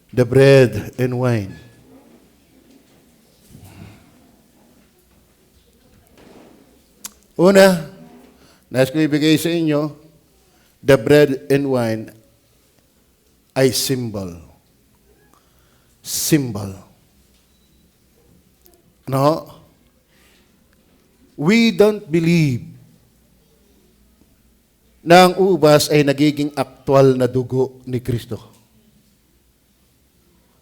the bread and wine. Una, nais ko ibigay sa inyo, the bread and wine ay symbol. Symbol. No? We don't believe na ang ubas ay nagiging aktwal na dugo ni Kristo.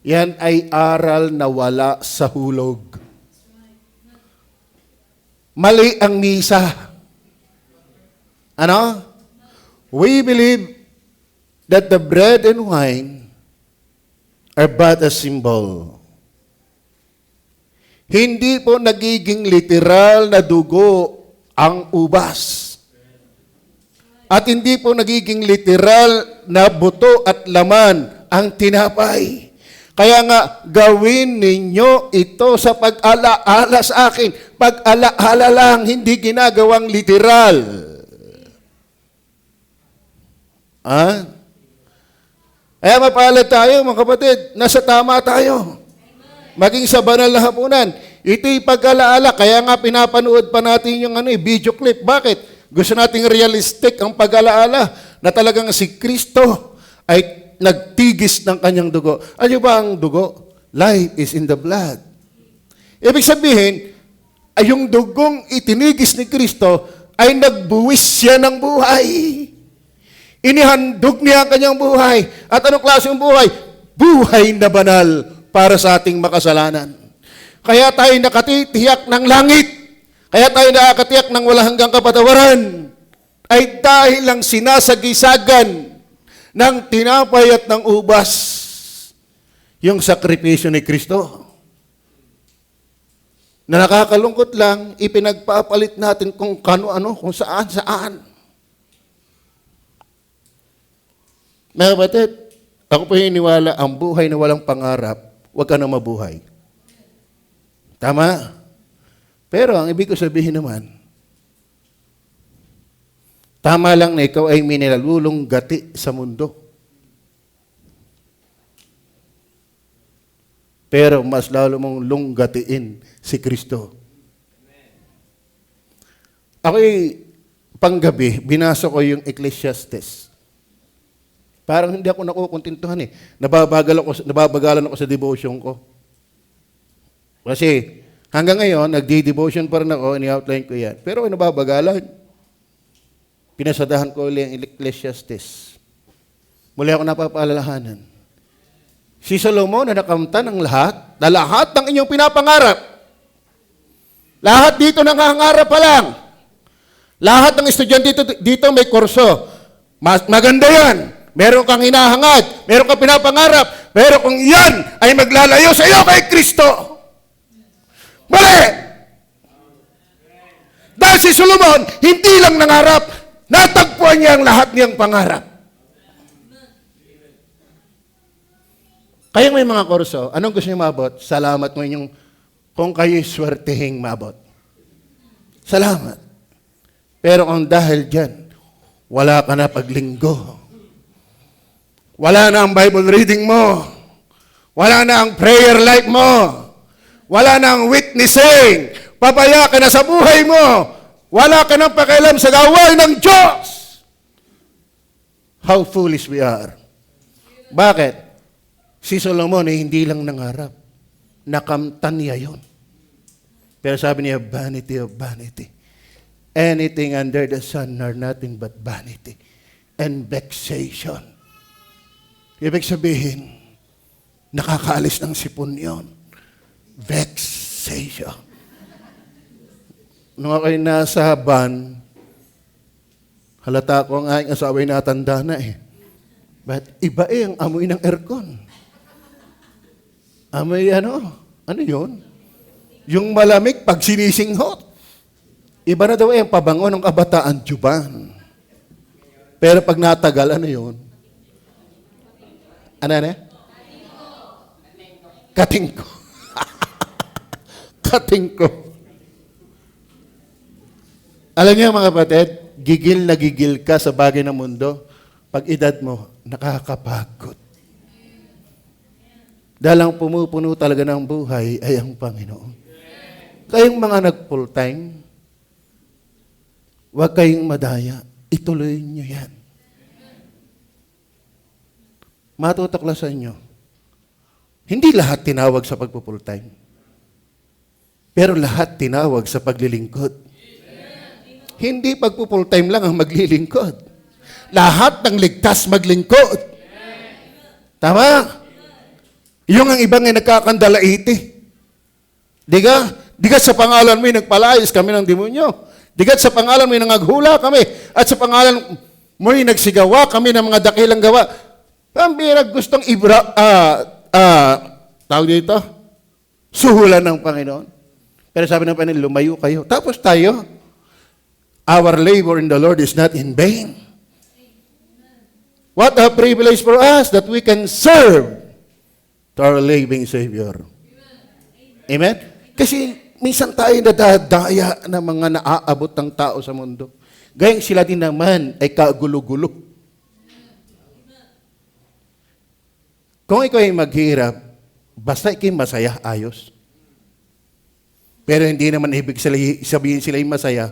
Yan ay aral na wala sa hulog. Mali ang misa. Ano? We believe that the bread and wine are but a symbol. Hindi po nagiging literal na dugo ang ubas. At hindi po nagiging literal na buto at laman ang tinapay. Kaya nga, gawin ninyo ito sa pag-alaala sa akin. Pag-alaala lang, hindi ginagawang literal. Kaya mapalad tayo, mga kapatid. Nasa tama tayo. Maging sa banal na hapunan. Ito'y pag-alaala. Kaya nga, pinapanood pa natin yung video clip. Bakit? Gusto nating realistic ang pag-alaala na talagang si Kristo ay nagtigis ng kanyang dugo. Ano ba ang dugo? Life is in the blood. Ibig sabihin, ay yung dugong itinigis ni Kristo ay nagbuwis siya ng buhay. Inihandog niya ang kanyang buhay. At anong klaseng buhay? Buhay na banal para sa ating makasalanan. Kaya tayo nakatitiyak ng langit. Kaya tayo nakakatiyak ng walang hanggang kapatawaran. Ay dahil lang sinasagisagan ng tinapay at ng ubas yung sakripisyo ni Kristo. Na nakakalungkot lang, ipinagpapalit natin kung kano-ano, kung saan-saan. Mga kapatid, ako po hiniwala, ang buhay na walang pangarap, huwag ka na mabuhay. Tama? Pero ang ibig ko sabihin naman, tama lang na ikaw ay minalulong gati sa mundo. Pero mas lalo mong lunggatiin si Kristo. Ako'y panggabi, binasa ko yung Ecclesiastes. Parang hindi ako nakukontentuhan eh. Nababagalan ako sa devotion ko. Kasi hanggang ngayon, nagdi-devotion pa rin ako, ini-outline ko yan. Pero nababagalan. Pinasadahan ko ulit ang Ecclesiastes. Muli ako napapaalalahanan. Si Solomon na nakamtan ng lahat, na lahat ng inyong pinapangarap. Lahat dito nangangarap pa lang. Lahat ng estudyante dito may kurso. Maganda yan. Meron kang hinahangad. Meron kang pinapangarap. Pero kung yan ay maglalayo sa iyo kay Kristo, mali! Dahil si Solomon, hindi lang nangarap, natagpuan niya ang lahat niyang pangarap. Kaya may mga kurso, anong gusto niyo mabot? Salamat mo inyong kung kayo'y swertehing mabot. Salamat. Pero kung dahil dyan, wala ka na paglinggo. Wala na ang Bible reading mo. Wala na ang prayer life mo. Wala na ang witnessing. Pabaya ka na sa buhay mo. Wala ka nang pakialam sa gawain ng Diyos. How foolish we are. Bakit? Si Solomon ay hindi lang nangarap. Nakamtan niya yun. Pero sabi niya, vanity of vanity. Anything under the sun are nothing but vanity and vexation. Ibig sabihin, nakakaalis ng sipon yun. Vexation. Nung ako'y nasa van, halata ko ang aking asawa'y natanda na eh. But iba ang amoy ng aircon. Amoy ano yun? Yung malamig pag sinisinghot. Iba na daw ang pabango ng kabataan, Juban. Pero pag natagal, ano yun? Ano? Katingko. Katingko. Alam niyo mga kapatid, gigil na gigil ka sa bagay ng mundo. Pag edad mo, nakakapagod. Dahil ang pumupuno talaga ng buhay ay ang Panginoon. Kayong mga nag-full time, huwag kayong madaya. Ituloy nyo yan. Matutuklasan nyo. Hindi lahat tinawag sa pagpo-full time. Pero lahat tinawag sa paglilingkod. Hindi pagpo-full time lang ang maglilingkod. Lahat ng ligtas maglingkod. Tama? Yung ang ibang ay nagkakandalaiti. Diga sa pangalan mo nagpalayas kami ng demonyo. Digat sa pangalan mo nangaghula kami. At sa pangalan mo nagsigawa kami ng mga dakilang gawa. Pambira gustong tawag dito, suhulan ng Panginoon. Pero sabi ng Panginoon, lumayo kayo. Tapos tayo, our labor in the Lord is not in vain. What a privilege for us that we can serve to our living Savior. Amen? Kasi minsan tayo nadadaya ng mga naaabot ng tao sa mundo. Gayong sila din naman ay kagulo-gulo. Kung ikaw ay maghirap, basta ikaw masaya, ayos. Pero hindi naman ibig sabihin sila'y masaya,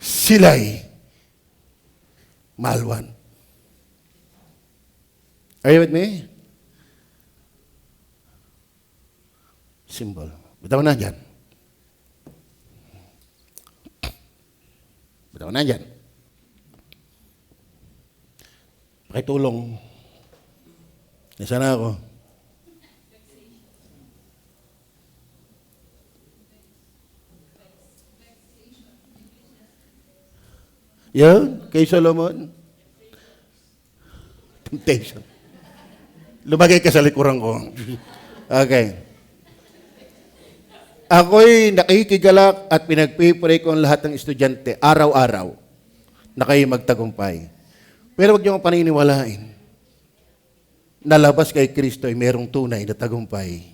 sila'y malwan. Are you with me? Symbol. Bitaw na dyan. Bitaw na dyan. Pakitulong. Nasaan na ako? Yan, kay Solomon. Temptation. Lumagay ka sa likuran ko. Okay. Ako'y nakikigalak at pinagpipray ko ang lahat ng estudyante, araw-araw, na kayo magtagumpay. Pero huwag niyo akong paniniwalain. Nalabas kay Kristo ay mayroong tunay na tagumpay.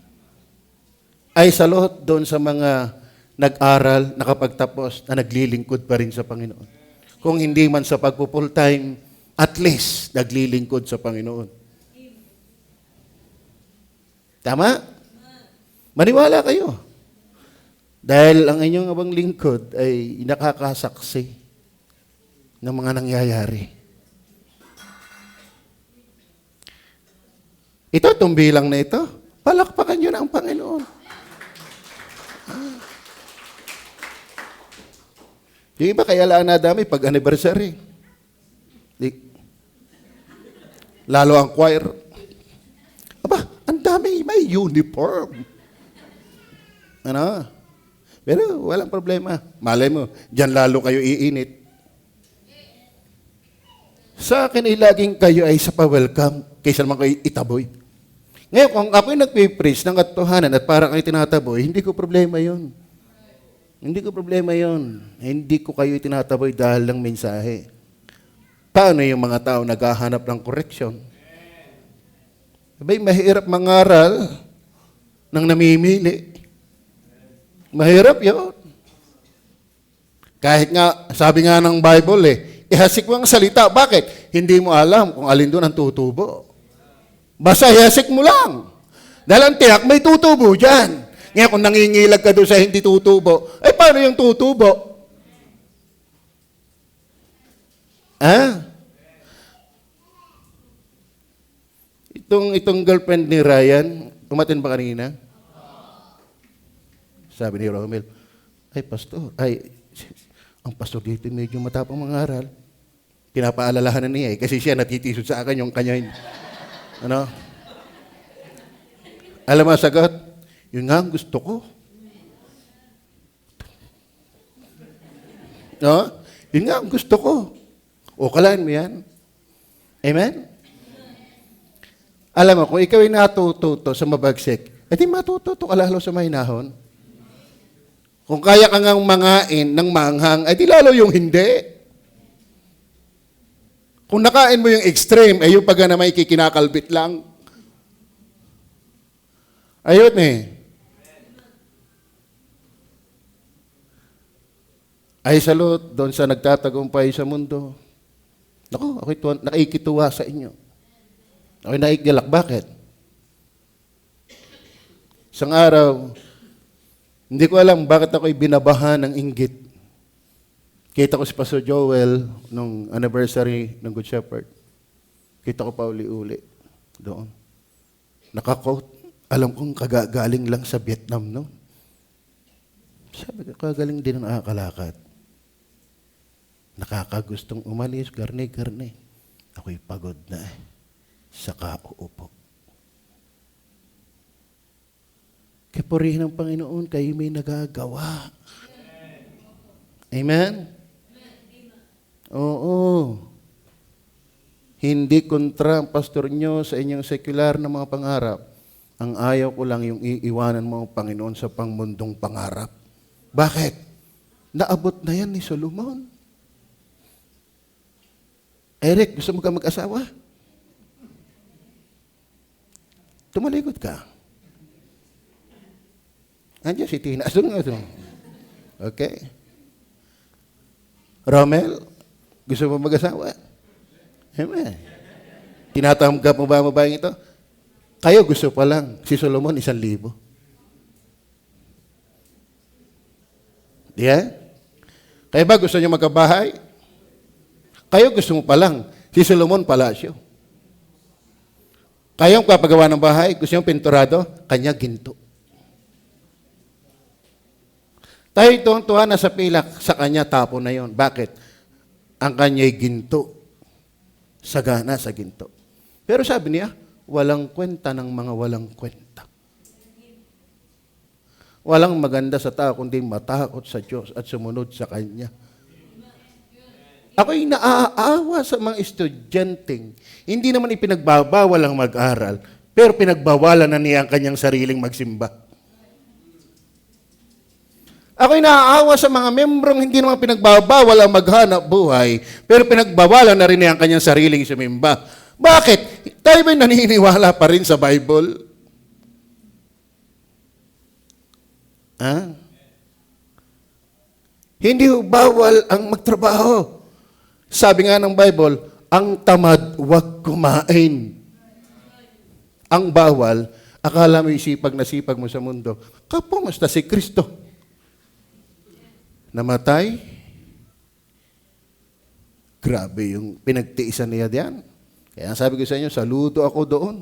Ay salot doon sa mga nag-aral, nakapagtapos, na naglilingkod pa rin sa Panginoon. Kung hindi man sa pagpo-full time, at least naglilingkod sa Panginoon. Tama? Maniwala kayo. Dahil ang inyong abang lingkod ay nakakasaksi ng mga nangyayari. Itong bilang na ito, palakpakan nyo na ang Panginoon. Yung iba kaya lang nadami pag anniversary. Lalo ang choir. Aba, ang dami, may uniform. Ano? Pero walang problema. Malay mo, dyan lalo kayo iinit. Sa akin ay laging kayo ay sa pa-welcome kaysa naman kayo itaboy. Ngayon, kung ako'y nagpipreach ng katotohanan at parang kayo tinataboy, hindi ko problema yun. Hindi ko problema yun. Hindi ko kayo tinataboy dahil ng mensahe. Paano yung mga tao naghahanap ng correction? Abay, mahirap mangaral ng namimili. Mahirap yun. Kahit nga, sabi nga ng Bible ihasik mo ang salita. Bakit? Hindi mo alam kung alin doon ang tutubo. Basta ihasik mo lang. Dahil ang tiyak, may tutubo dyan. Ngayon, kung nangingilag ka doon sa hindi tutubo, paano yung tutubo? Itong girlfriend ni Ryan, umatin ba kanina? Sabi ni Romel, pastor, ang pastor dito medyo matapang mangaral. Pinapaalalahanan niya kasi siya natitisod sa akin yung kanya. Ano? Alam mo sagot? Yun nga ang gusto ko. No? Yun nga ang gusto ko. O, kalaan mo yan. Amen? Alam mo, kung ikaw ay natututo sa mabagsik, edi matututo ka lalo sa mahinahon. Kung kaya ka ngang mangain ng manghang, edi lalo yung hindi. Kung nakain mo yung extreme, yung pag na may kikinakalbit lang. Ayun Ay salot doon sa nagtatagumpay sa mundo. Naku, ako'y nakikituwa sa inyo. Ako'y naigalak. Bakit? Isang araw, hindi ko alam bakit ako'y binabahan ng inggit. Kita ko si Pastor Joel nung anniversary ng Good Shepherd. Kita ko pa uli-uli doon. Nakakote. Alam kong kagagaling lang sa Vietnam, no? Sabi ko, kagaling din ang nakakalakad. Nakakagustong umalis, garne-garne. Ako'y pagod na eh. Saka uupo. Kapurihin ng Panginoon, kayo may nagagawa. Amen? Oo. Hindi kontra ang pastor nyo sa inyong sekular na mga pangarap. Ang ayaw ko lang yung iiwanan mo ang Panginoon sa pangmundong pangarap. Bakit? Naabot na yan ni Solomon. Eric, gusto mo ka mag-asawa? Tumalikod ka. Andiyan si Tina. Asun nga ito. Okay. Romel, gusto mo mag-asawa? Amen. Tinatanggap mo ba ang babaeng ito? Kayo gusto pa lang. Si Solomon, 1,000. Yeah? Kaya ba gusto niyo magkabahay? Kayo gusto mo pa lang. Si Solomon, palasyo. Kayong papagawa ng bahay, gusto niyo pinturado? Kanya ginto. Tayo tuwang-tuwa na sa pilak, sa kanya tapo na yon. Bakit? Ang kanya'y ginto. Sagana sa ginto. Pero sabi niya, walang kwenta ng mga walang kwenta. Walang maganda sa tao kundi matakot sa Diyos at sumunod sa Kanya. Ako'y naaawa sa mga estudyanteng. Hindi naman ipinagbabawal ang mag-aral, pero pinagbawalan na niya ang kanyang sariling magsimba. Ako'y naaawa sa mga membrong hindi naman pinagbabawal ang maghanap buhay, pero pinagbawalan na rin niya ang kanyang sariling sumimba. Bakit? Tayo ba'y naniniwala pa rin sa Bible? Ha? Hindi bawal ang magtrabaho. Sabi nga ng Bible, ang tamad huwag kumain. Ang bawal, akala mo sipag na sipag mo sa mundo. Kapumusta si Kristo? Namatay? Grabe yung pinagtiisan niya diyan. Kaya sabi ko sa inyo, saludo ako doon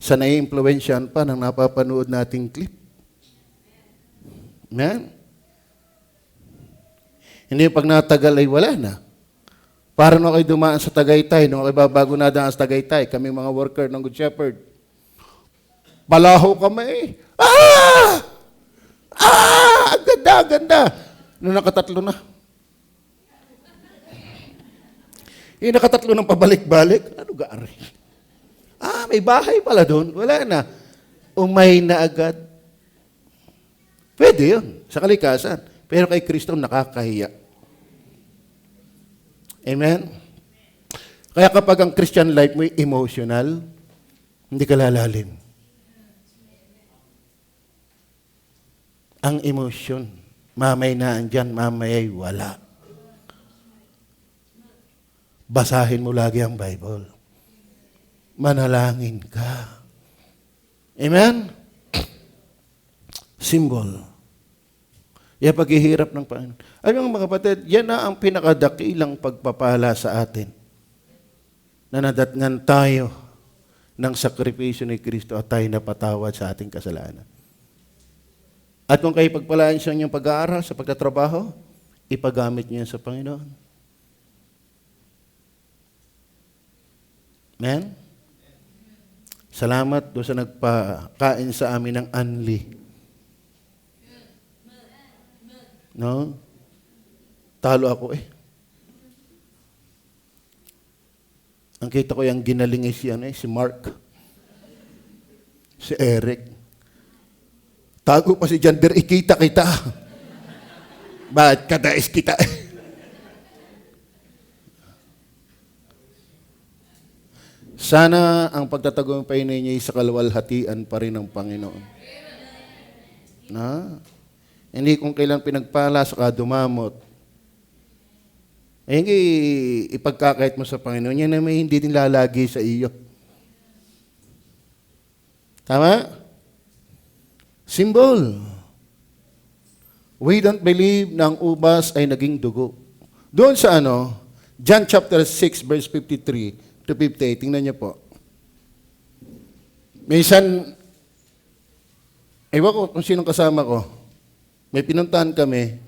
sa nai-impluwensyahan pa ng napapanood nating clip. Amen? Hindi pag natagal ay wala na. Para nung kayo dumaan sa Tagaytay, nung kayo bago na daan sa Tagaytay, kami mga worker ng Good Shepherd, balaho kami. Ah! Ah! Ang ganda, ang ganda. Nung nakatatlo na. Yung nakatatlo ng pabalik-balik, ano gaari? Ah, may bahay pala doon. Wala na. Umay na agad. Pwede yun, sa kalikasan. Pero kay Kristo, nakakahiya. Amen? Kaya kapag ang Christian life mo emotional, hindi ka lalalim. Ang emotion, mamay na andyan, mamay ay wala. Basahin mo lagi ang Bible. Manalangin ka. Amen? Symbol. Yan paghihirap ng Panginoon. Ayun mga kapatid, yan na ang pinakadakilang pagpapala sa atin. Na nadatngan tayo ng sakripisyo ni Kristo at tayo napatawad sa ating kasalanan. At kung kayo pagpalaan siya niyong pag-aaral sa pagtatrabaho, ipagamit niyo sa Panginoon. Amen? Salamat doon sa nagpakain sa amin ng anli. No? Talo ako eh. Ang kita ko yung ginaling si Mark. Si Eric. Tago pa si Jander, ikita kita. Bakit kadais kita? Sana ang pagtatagumpay ninyo sa kaluwalhatian pa rin ng Panginoon. Na? Hindi kung kailan pinagpala sa kadumamot. Hindi ipagkakait mo sa Panginoon. Yan na may hindi din lalagi sa iyo. Tama? Symbol. We don't believe na ang ubas ay naging dugo. Doon sa John chapter 6, verse 53 to 58, tingnan niyo po. Minsan, ewan ko kung sinong kasama ko, may pinuntahan kami,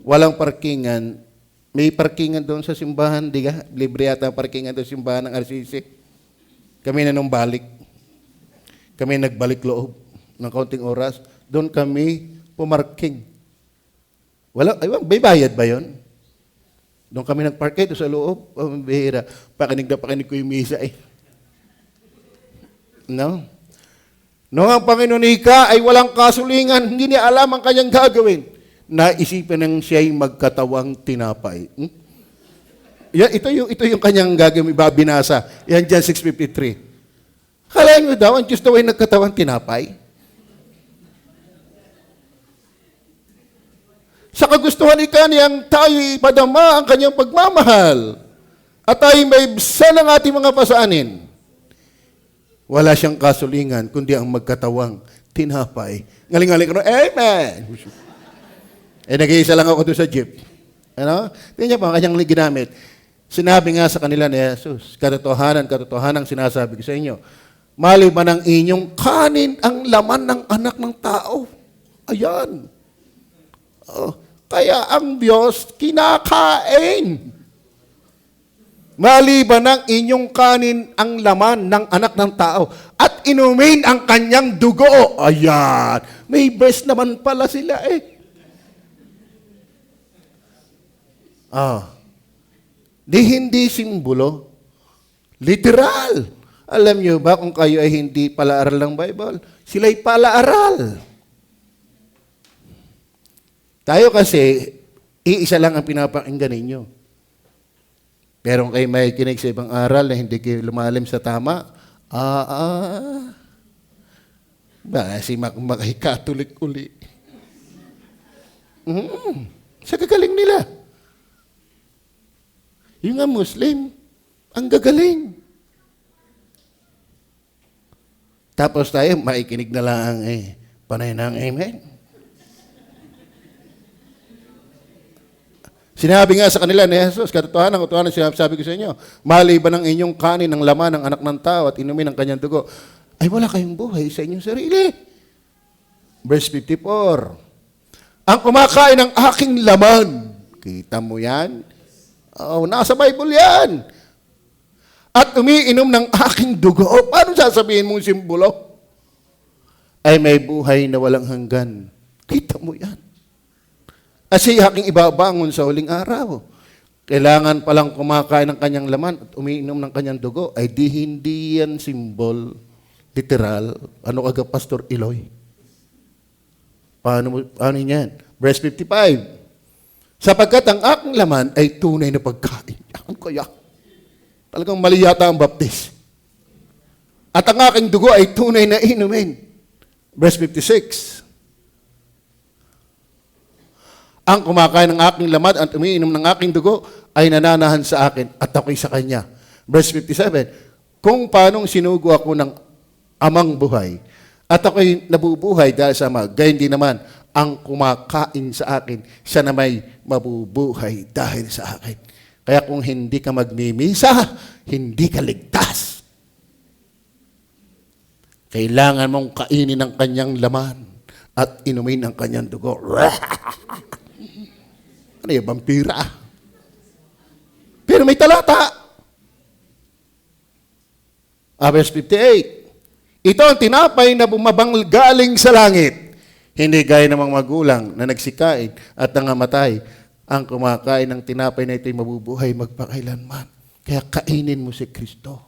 walang parkingan, may parkingan doon sa simbahan, di ka? Libre yata ang parkingan doon sa simbahan ng RCC. Kami na nung balik. Kami nagbalik loob ng kaunting oras. Doon kami pumarking. May bayad ba yun? Doon kami nagpark doon sa loob. Oh, bihira. Pakinig ko yung misa eh. No? Noong ang Panginoon Ika ay walang kasulingan, hindi niya alam ang kanyang gagawin. Naisipan ng siya'y magkatawang tinapay. Yan, ito yung kanyang gagawin, babinasa. Yan dyan, 6:53. Kalahin mo daw, ang Diyos daw ay nagkatawang tinapay. Sa kagustuhan ika niyang tayo ipadama ang kanyang pagmamahal at tayo may bisa ng ating mga pasaanin. Wala siyang kasulingan, kundi ang magkatawang tinapay. Ngaling-ngaling ko, amen! Nag-iisa lang ako doon sa jeep. Tingnan niya pa, ang kanyang ginamit. Sinabi nga sa kanila ni Jesus, katotohanan sinasabi ko sa inyo, maliban ng inyong kanin ang laman ng anak ng tao. Ayan. Kaya ang Diyos kinakain. Maliban ng inyong kanin ang laman ng anak ng tao at inumin ang kanyang dugo. Ayan. May verse naman pala sila eh. Di hindi simbolo. Literal. Alam niyo ba kung kayo ay hindi palaaral ng Bible? Sila'y palaaral. Tayo kasi, iisa lang ang pinapakinggan ninyo. Pero kung kayo may kinig sa ibang aral na hindi kayo lumalim sa tama, ba si makahikatulik uli. Sa gagaling nila. Yung nga Muslim, ang gagaling. Tapos tayo, maikinig na lang panay ng amen. Sinabi nga sa kanila ni Jesus, katotohanan, sinasabi ko sa inyo, maliban ng inyong kanin ng laman ng anak ng tao at inumin ang kanyang dugo, ay wala kayong buhay sa inyong sarili. Verse 54, ang kumakain ng aking laman, kita mo yan? Nasa Bible yan. At umiinom ng aking dugo. Paano sasabihin mong simbolo? Ay may buhay na walang hanggan. Kita mo yan. Kasi aking ibabangon sa huling araw. Kailangan palang kumakain ng kanyang laman at umiinom ng kanyang dugo. Ay di hindi yan simbol, literal. Ano kaga Pastor Eloy? Paano yan? Verse 55. Sapagkat ang aking laman ay tunay na pagkain. Yan kaya. Talagang mali yata ang baptis. At ang aking dugo ay tunay na inumin. Verse 56. Ang kumakain ng aking laman at umiinom ng aking dugo ay nananahan sa akin at ako'y sa kanya. Verse 57. Kung paanong sinugo ako ng amang buhay at ako'y nabubuhay dahil sa ama, gayon din naman ang kumakain sa akin, siya na may mabubuhay dahil sa akin. Kaya kung hindi ka magmimisa, hindi ka ligtas. Kailangan mong kainin ang kanyang laman at inumin ang kanyang dugo. Ano yung vampira? Pero may talata. Verse 58. Ito ang tinapay na bumabang galing sa langit. Hindi gaya ng mga magulang na nagsikain at nangamatay. Ang kumakain ng tinapay na ito'y mabubuhay magpakailanman. Kaya kainin mo si Kristo.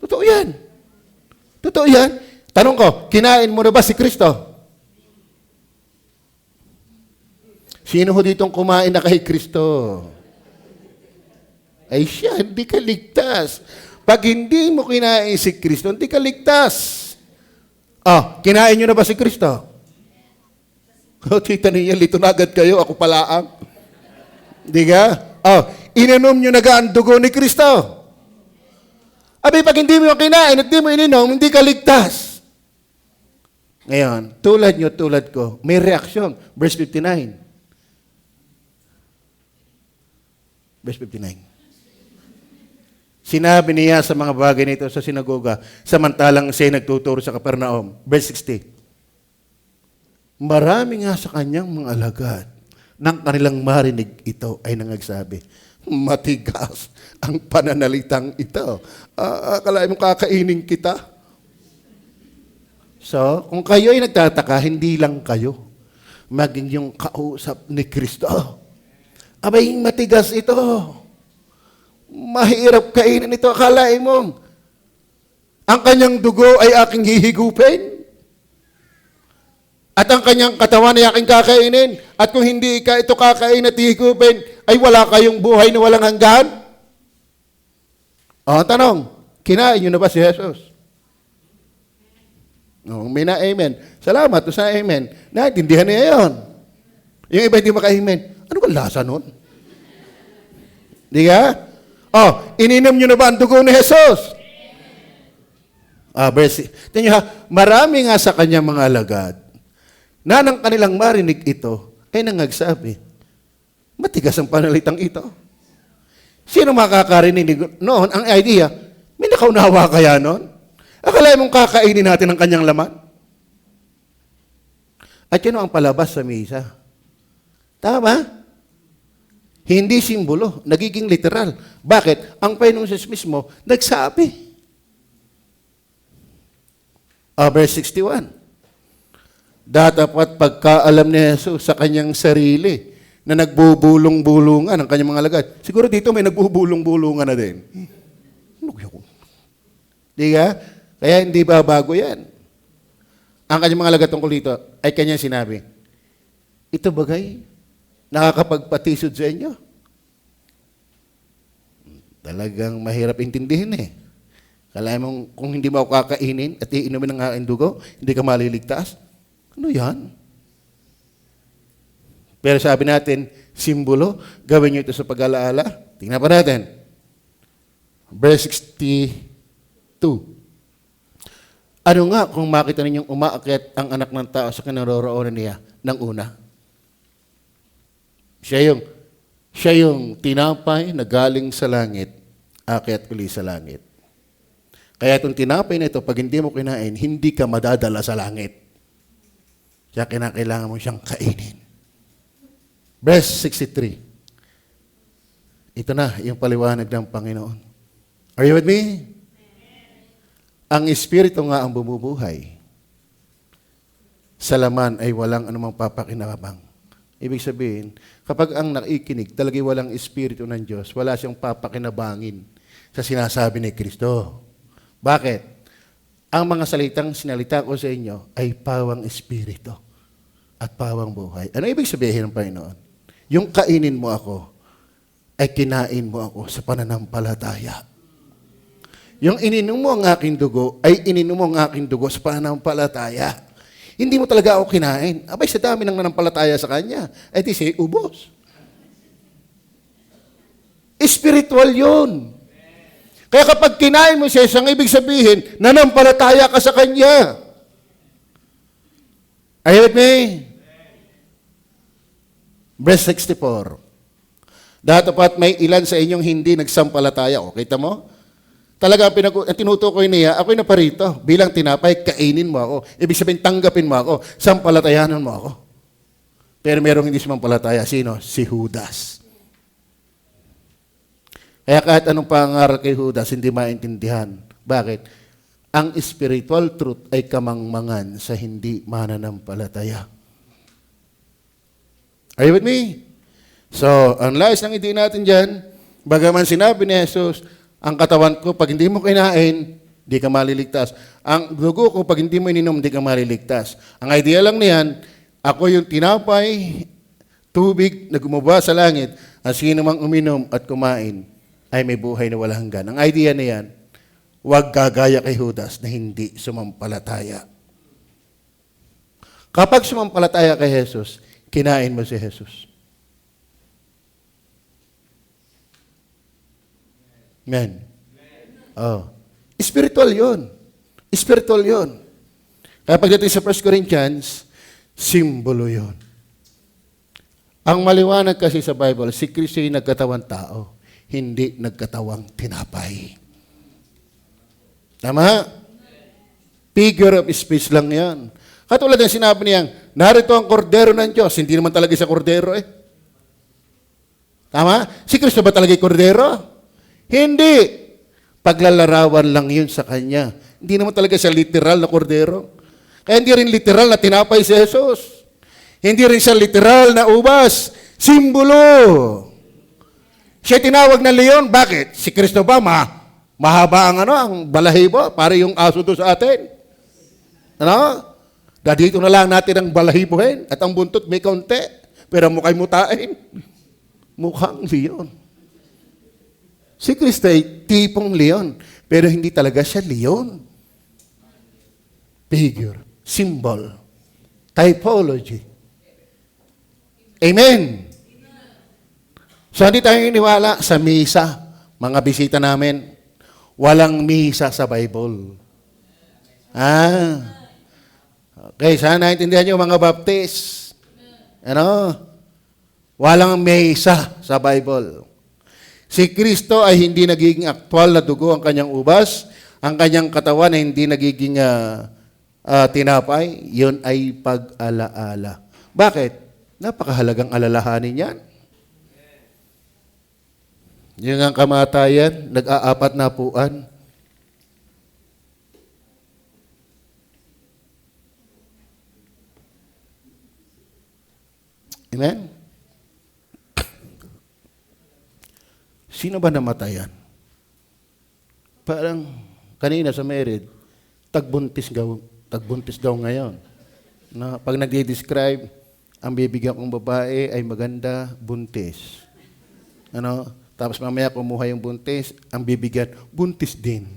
Totoo yan. Totoo yan. Tanong ko, kinain mo na ba si Kristo? Sino ho ditong kumain na kay Kristo? Ay siya, hindi ka ligtas. Pag hindi mo kinain si Kristo, hindi ka ligtas. Kinain nyo na ba si Kristo? Tita niya, lito na agad kayo, ako palaang. Hindi ka? Ininom nyo na ang dugo ni Kristo. Abi, pag hindi mo kinain at hindi mo ininom, hindi ka ligtas. Ngayon, tulad nyo, tulad ko, may reaksyon. Verse 59. Verse 59. Sinabi niya sa mga bagay nito sa sinagoga, samantalang siya'y nagtuturo sa Capernaum. Verse 60. Marami nga sa kanyang mga alagad nang kanilang marinig ito ay nangagsabi, matigas ang pananalitang ito. Akalain mo kakainin kita? So, kung kayo ay nagtataka, hindi lang kayo. Maging yung kausap ni Kristo. Abay, matigas ito. Mahirap kainin ito. Akalain mo, ang kanyang dugo ay aking hihigupin. At ang kanyang katawan ay aking kakainin. At kung hindi ka ito kakain at hihigupin, ay wala kayong buhay na walang hanggan? O, tanong, kinain nyo na ba si Jesus? No, may na amen. Salamat sa amen. Naintindihan niya yun. Yung iba hindi maka-amen. Ano ka lasa nun? Di ka? Oh, ininom nyo na ba ang dugo ni Jesus? Verse. Tingnan nyo ha, marami nga sa kanya mga alagad na nang kanilang marinig ito ay nangagsabi, matigas ang panalitang ito. Sino makakarinig noon? Ang idea, may nakaunawa kaya noon? Akala mong kakainin natin ang kanyang laman? At yun ang palabas sa misa. Tama? Hindi simbolo, nagiging literal. Bakit? Ang Panginoong Jesus mismo nagsabi. Verse 61. Dapat pagkaalam ni Jesus sa kanyang sarili na nagbubulong-bulungan ang kanyang mga alagad. Siguro dito may nagbubulong-bulungan na din. Di ka? Kaya hindi babago yan. Ang kanyang mga alagad tungkol dito ay kanyang sinabi, ito bagay, nakakapagpatisod sa inyo. Talagang mahirap intindihin eh. Kalahin mong kung hindi mo ako kakainin at iinumin ng aking dugo, hindi ka maliligtas. Ano yan? Pero sabi natin, simbolo, gawin nyo ito sa pag-alaala. Tingnan pa natin. Verse 62. Ano nga kung makita ninyong umaakyat ang anak ng tao sa kinaroroonan niya ng una? Siya yung tinapay na galing sa langit, akyat uli sa langit. Kaya itong tinapay na ito, pag hindi mo kinain, hindi ka madadala sa langit. Kaya kinakailangan mo siyang kainin. Verse 63. Ito na, yung paliwanag ng Panginoon. Are you with me? Ang Espiritu nga ang bumubuhay. Sa laman ay walang anumang papakinabang. Ibig sabihin, kapag ang nakikinig, talagang walang Espiritu ng Diyos, wala siyang papakinabangin sa sinasabi ni Kristo. Bakit? Ang mga salitang sinalita ko sa inyo ay pawang Espiritu at pawang buhay. Ano ibig sabihin ng Panginoon? Yung kainin mo ako, ay kinain mo ako sa pananampalataya. Yung ininom mo ang aking dugo, ay ininom mo ang aking dugo sa pananampalataya. Hindi mo talaga ako kinain. Abay, sa dami ng nanampalataya sa Kanya, ay di siya ubos. Spiritual yun. Kaya kapag kinain mo siya, isang ibig sabihin, nanampalataya ka sa Kanya. Are you with me? Verse 64. Dapat may ilan sa inyong hindi nagsampalataya. O, kita mo? Talaga, tinutukoy niya, ako'y naparito bilang tinapay, kainin mo ako. Ibig sabihin, tanggapin mo ako, sampalatayanan mo ako. Pero merong hindi sumampalataya. Sino? Si Judas. Kaya kahit anong pangaral kay Judas, hindi maintindihan. Bakit? Ang spiritual truth ay kamangmangan sa hindi mananampalataya. Are you with me? So, ang lais ng ideya natin dyan, bagaman sinabi ni Jesus, ang katawan ko, pag hindi mo kinain, di ka maliligtas. Ang dugo ko, pag hindi mo ininom, di ka maliligtas. Ang idea lang niyan, ako yung tinapay, tubig na gumaba sa langit, at sino mang uminom at kumain, ay may buhay na walang hanggan. Ang idea na yan, huwag gagaya kay Judas na hindi sumampalataya. Kapag sumampalataya kay Jesus, kinain mo si Jesus. Amen. Oh. Spiritual yun. Spiritual yun. Kaya pagdating sa 1 Corinthians, simbolo yun. Ang maliwanag kasi sa Bible, si Kristo ay nagkatawang tao, hindi nagkatawang tinapay. Tama? Figure of speech lang yan. Katulad ng sinabi niyang, narito ang kordero ng Diyos. Hindi naman talaga sa kordero eh. Tama? Si Kristo ba talaga kordero? Hindi. Paglalarawan lang yun sa Kanya. Hindi naman talaga siya literal na kordero. Kaya hindi rin literal na tinapay si Jesus. Hindi rin siya literal na ubas. Simbolo. Siya tinawag na leon. Bakit? Si Kristo ba mahaba ang balahibo? Para yung aso doon sa atin. Ano? Dito na lang natin ang balahibuhin at ang buntot may kaunti. Pero mukha'y mutain. Mukhang leon. Si Kristo ay tipong leon. Pero hindi talaga siya leon. Figure. Symbol. Typology. Amen. So, hindi tayo iniwala sa misa. Mga bisita namin, walang misa sa Bible. Okay, sana naintindihan niyo mga Baptist. Ano? Walang misa sa Bible. Si Kristo ay hindi nagiging aktwal na dugo ang kanyang ubas. Ang kanyang katawan ay hindi nagiging tinapay. Yun ay pag-alaala. Bakit? Napakahalagang alalahanin yan. Yung ang kamatayan, nag-aapat na puan. Amen? Sino ba namatayan? Parang kanina sa married, tagbuntis daw ngayon. Na pag nagde-describe, ang bibigyan kong babae ay maganda, buntis. Ano? Tapos mamaya kumuha yung buntis, ang bibigyan, buntis din.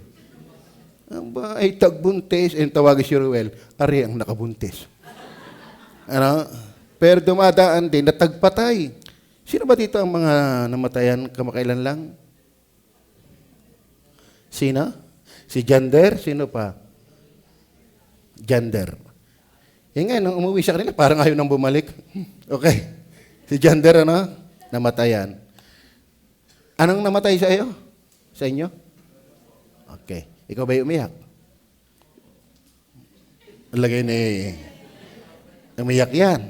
Ang ba ay tagbuntis, yung tawagin si Ruel, ari ang nakabuntis. Ano? Pero dumadaan din, natagpatay. Sino ba dito ang mga namatayan kamakailan lang? Sino? Si Jander? Sino pa? Jander. Yung nga, nung umuwi siya kanila, parang ayaw nang bumalik. Okay. Si Jander, ano? Namatayan. Anong namatay sa iyo? Sa inyo? Okay. Ikaw ba'y umiyak? Lagay ni umiyak yan.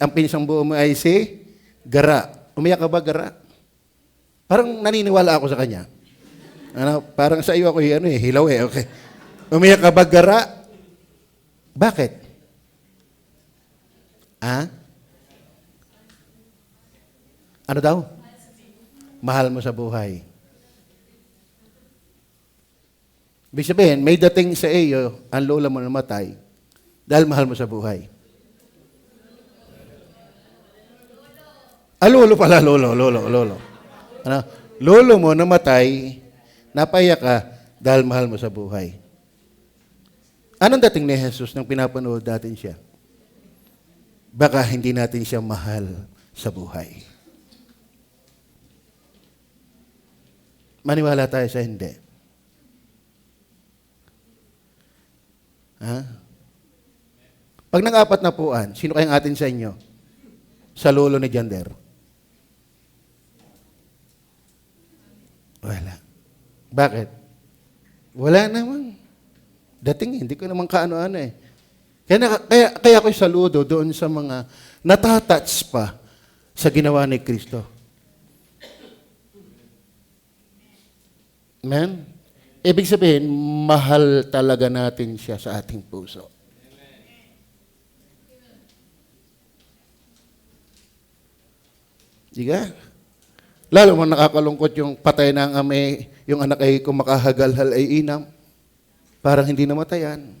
Ang pinsang buo mo ay si Gara. Umiyak ka ba, Gara? Parang naniniwala ako sa kanya. Ano, parang sa iyo ako hilaw eh. Okay. Umiyak ka ba, Gara? Bakit? Ano daw? Mahal mo sa buhay. Ibig sabihin, may dating sa iyo, ang lola mo namatay dahil mahal mo sa buhay. Lolo pala, lolo. Ano? Lolo mo namatay, napaiyak ka dahil mahal mo sa buhay. Anong dating ni Jesus nang pinapanood natin siya? Baka hindi natin siya mahal sa buhay. Maniwala tayo sa hindi. Pag nang-apat na puan, sino kayang atin sa inyo? Sa lolo ni Jander? Wala. Bakit? Wala naman. Dating, hindi ko naman kaano-ano eh. Kaya ako'y saludo doon sa mga natatouch pa sa ginawa ni Kristo. Amen? Ibig sabihin, mahal talaga natin siya sa ating puso. Diga? Lalo mo nakakalungkot yung patay na ang amay, yung anak ay kumakahagalhal ay inam. Parang hindi namatayan.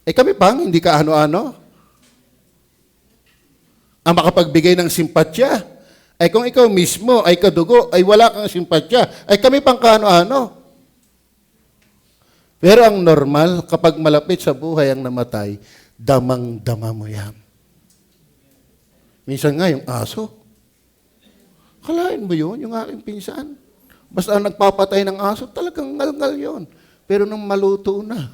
Kami pang hindi ka ano-ano. Ang makapagbigay ng simpatya, ay kung ikaw mismo ay kadugo, ay wala kang simpatya, ay kami pang kaano-ano. Pero ang normal, kapag malapit sa buhay ang namatay, damang-dama mo yan. Minsan nga yung aso, kalain mo yun, yung aking pinsan. Basta nagpapatay ng aso, talagang ngal-ngal yun. Pero nung maluto na,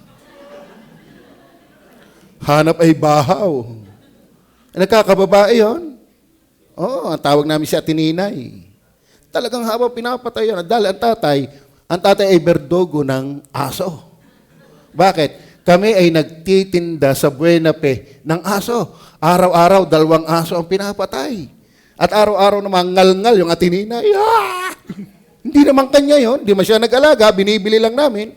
hanap ay bahaw. Nagkakababae yun. Oo, ang tawag namin si Ate Ninay. Talagang habang pinapatay yun, dahil ang tatay ay berdogo ng aso. Bakit? Kami ay nagtitinda sa Buena Fe ng aso. Araw-araw, 2 aso ang pinapatay. At araw-araw naman ngal-ngal yung Ate Ninay. Ah! Hindi naman kanya yon, hindi man siya nag-alaga, binibili lang namin.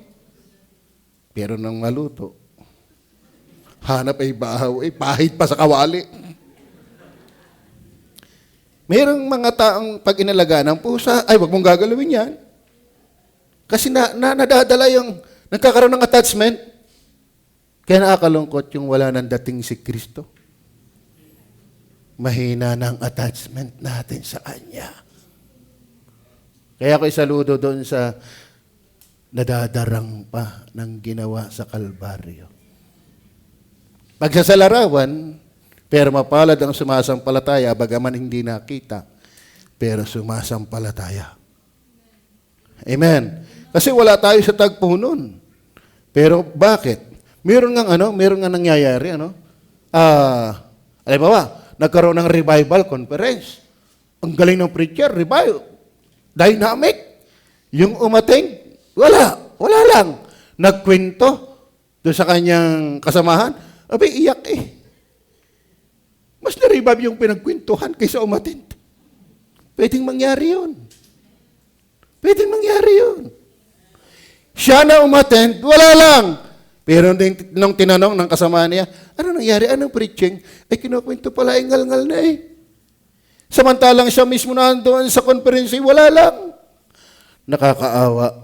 Pero nang maluto, hanap ay bahaw, pahit pa sa kawali. Mayroong mga taong pag inalaga ng pusa, ay wag mong gagalawin yan. Kasi nadadala yung, nagkakaroon ng attachment. Kaya nakakalungkot yung wala nang dating si Kristo. Mahina ng attachment natin sa Kanya. Kaya ako isaludo doon sa nadadarang pa ng ginawa sa Kalbaryo. Pagsasalarawan, pero mapalad ang sumasampalataya, bagaman hindi nakita, pero sumasampalataya. Amen. Kasi wala tayo sa tagpo nun. Pero bakit? Meron nga nangyayari, alam mo ba, nagkaroon ng revival conference. Ang galing ng preacher, revival. Dynamic. Yung umating, wala lang. Nagkwento doon sa kanyang kasamahan, iyak eh. Mas na-revive yung pinagkwentuhan kaysa umatin. Pwedeng mangyari yun. Siya na umattend, wala lang. Pero nung tinanong ng kasama niya, ano nangyari? Anong preaching? Ay, kinukwento pala, ngal-ngal na eh. Samantalang siya mismo na doon sa conference, wala lang. Nakakaawa.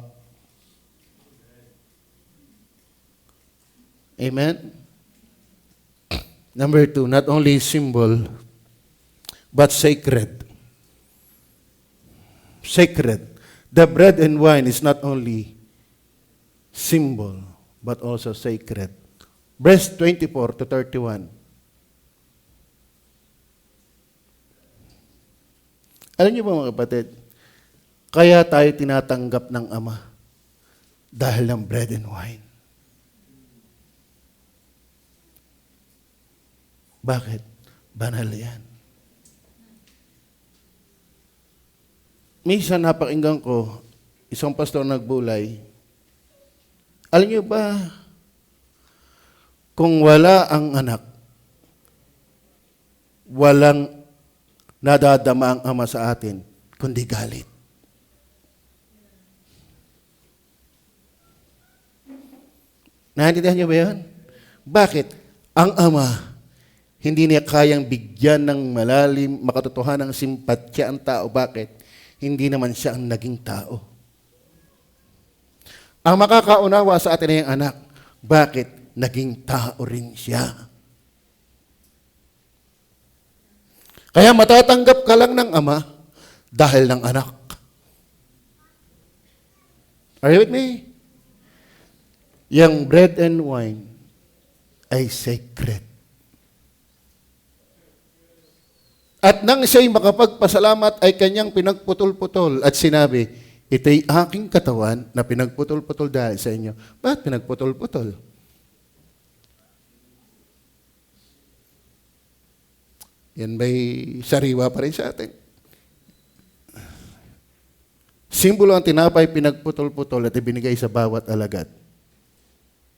Amen? Number 2, not only symbol, but sacred. Sacred. The bread and wine is not only symbol, but also sacred. Verse 24 to 31. Alam niyo ba mga kapatid, kaya tayo tinatanggap ng Ama dahil ng bread and wine. Bakit? Banal yan. Minsan napakinggan ko, isang pastor nagbulay, alam niyo ba, kung wala ang anak, walang nadadama ang Ama sa atin, kundi galit. Naintindihan niyo ba yan? Bakit? Ang Ama, hindi niya kayang bigyan ng malalim, makatotohanan ng simpatya ang tao. Bakit? Hindi naman siya ang naging tao. Ang makakaunawa sa atin ay ang anak. Bakit? Naging tao rin siya. Kaya matatanggap ka lang ng Ama dahil ng anak. Are you with me? Yang bread and wine ay sacred. At nang siya'y makapagpasalamat ay kanyang pinagputol-putol at sinabi, ito'y aking katawan na pinagputol-putol dahil sa inyo. Bakit pinagputol-putol? Yan ba'y sariwa pa rin sa atin? Simbolo ang tinapay pinagputol-putol at ibinigay sa bawat alagad.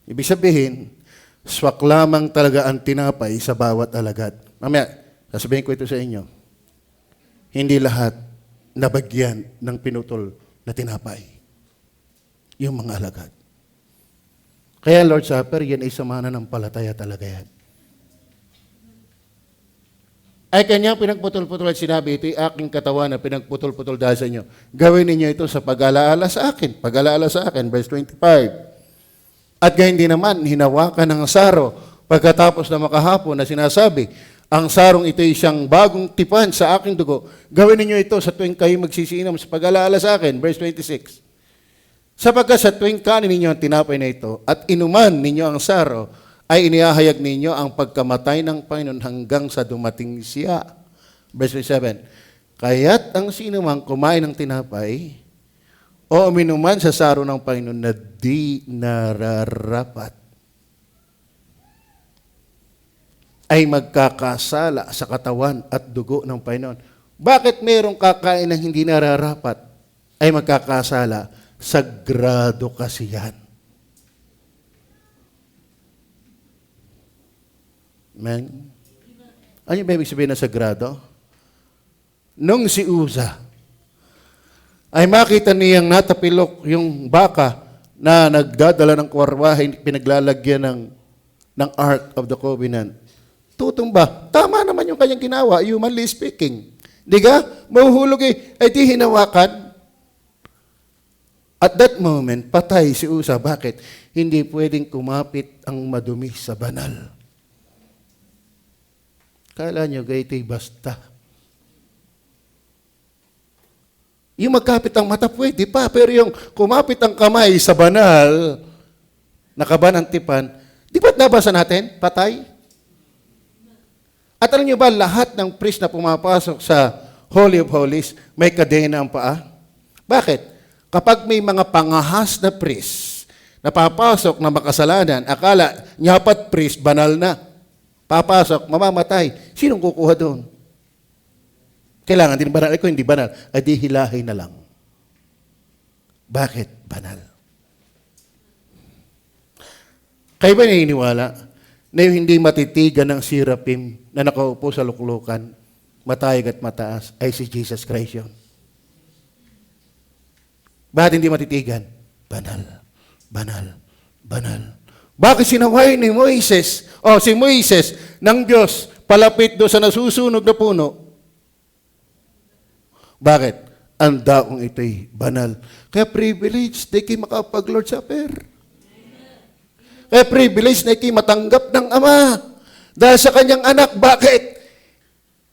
Ibig sabihin, swak lamang talaga ang tinapay sa bawat alagad. Mamaya, sasabihin ko ito sa inyo. Hindi lahat nabagyan ng pinutol na tinapay. Yung mga alagad. Kaya Lord Supper, yan ay samahan ng palataya talaga yan. Ay kanyang pinagputol-putol at sinabi, ito'y aking katawan na pinagputol-putol dahil sa inyo. Gawin ninyo ito sa pag-alaala sa akin. Pag-alaala sa akin, verse 25. At gayon din naman, hinawakan ng saro pagkatapos na makahapon na sinasabi, ang sarong ito'y siyang bagong tipan sa aking dugo. Gawin ninyo ito sa tuwing kayo magsisinom sa pag-alaala sa akin. Verse 26. Sapagkat sa tuwing kanin ninyo ang tinapay na ito at inuman ninyo ang saro, ay inihahayag ninyo ang pagkamatay ng Panginoon hanggang sa dumating siya. Verse 27. Kaya't ang sino mang kumain ng tinapay o uminuman sa saro ng Panginoon na di nararapat, ay magkakasala sa katawan at dugo ng Panginoon. Bakit mayroong kakain ng hindi nararapat ay magkakasala? Sagrado kasi yan. Amen? Ano yung ibig sabihin ng sagrado? Nung si Uza ay makita niyang natapilok yung baka na nagdadala ng karwahe, pinaglalagyan ng Ark of the Covenant. Tutumba. Tama naman yung kanyang ginawa, humanly speaking. Di ka? Mahuhulog ay di hinawakan. At that moment, patay si Uza. Bakit? Hindi pwedeng kumapit ang madumi sa banal. Kala nyo, gayto'y basta. Yung magkapit ang mata, pwede pa. Pero yung kumapit ang kamay sa banal, nakabanantipan, di ba't nabasa natin? Patay? At alam nyo ba, lahat ng priest na pumapasok sa Holy of Holies, may kadena ang paa? Bakit? Kapag may mga pangahas na priest na papasok na makasalanan, akala nyapat priest, banal na. Papasok, mamamatay. Sinong kukuha doon? Kailangan din banal. Kung hindi banal, ay di hilahin na lang. Bakit banal? Kayo ba naniniwala na yung hindi matitigan ng sirapim na nakaupo sa luklukan, matayag at mataas, ay si Jesus Christ yun? Bakit hindi matitigan? Banal, banal, banal. Bakit sinaway ni Moises, si Moises ng Diyos, palapit doon sa nasusunog na puno? Bakit? Ang daong ito'y banal. Kaya privilege na ikay makapag-Lord Supper. Kaya privilege na ikay matanggap ng Ama. Dahil sa kanyang anak, bakit?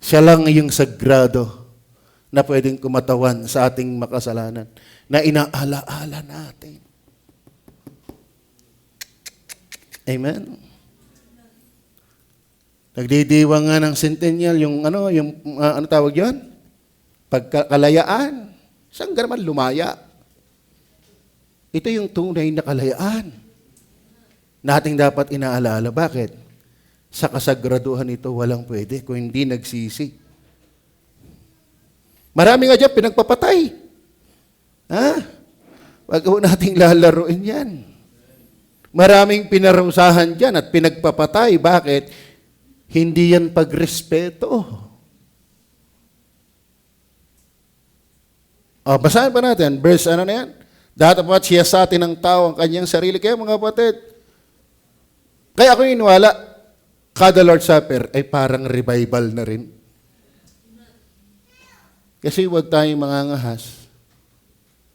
Siya lang yung sagrado na pwedeng kumatawan sa ating makasalanan, na inaalaala natin. Amen? Nagdidiwang nga ng centennial, yung ano tawag yan? Pagkakalayaan. Saan ka naman lumaya? Ito yung tunay na kalayaan. Nating dapat inaalaala. Bakit? Sa kasagraduhan ito, walang pwede kung hindi nagsisi. Marami nga dyan pinagpapatay. Ha? Wag ho nating lalaruin yan. Maraming pinarusahan dyan at pinagpapatay. Bakit? Hindi yan pagrespeto. Basahin pa natin. Verse ano na yan? Datapat siya sa atin ng tao ang kanyang sarili. Kaya mga kapatid, kaya ako iniwala, kada Lord's Supper ay parang revival na rin. Kasi huwag tayong mangangahas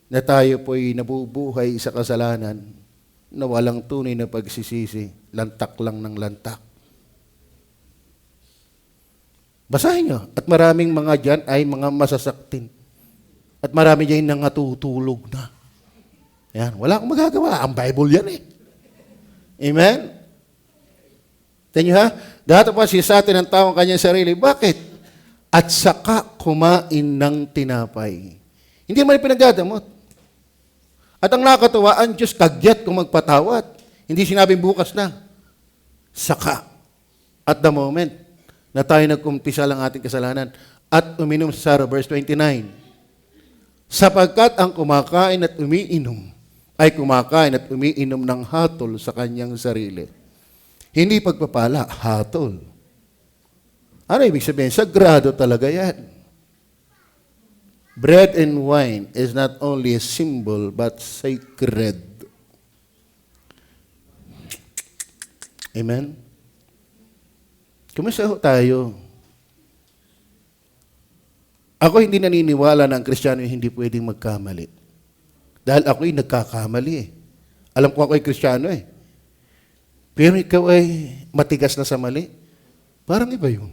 na tayo po'y nabubuhay sa kasalanan na walang tunay na pagsisisi, lantak lang ng lantak. Basahin nyo. At maraming mga dyan ay mga masasaktin. At marami dyan nangatutulog na. Yan. Wala akong magagawa. Ang Bible yan eh. Amen? Tingnan ha? Dato pa siya sa atin ang taong kanyang sarili. Bakit? At saka kumain ng tinapay. Hindi man pinagdadamot. At ang nakakatuwa, ang Diyos kagyat kung magpatawad. Hindi sinabing bukas na. Saka. At the moment na tayo nagkumpisa lang ating kasalanan at uminom sa Sara, verse 29. Sapagkat ang kumakain at umiinom ay kumakain at umiinom ng hatol sa kanyang sarili. Hindi pagpapala, hatol. Ano ibig sabihin? Sagrado talaga yan. Bread and wine is not only a symbol but sacred. Amen? Kumusta ho tayo? Ako hindi naniniwala na ang Kristiyano hindi pwedeng magkamali. Dahil ako'y nagkakamali eh. Alam ko ako'y Kristiyano eh. Pero ikaw ay matigas na sa mali. Parang iba yun.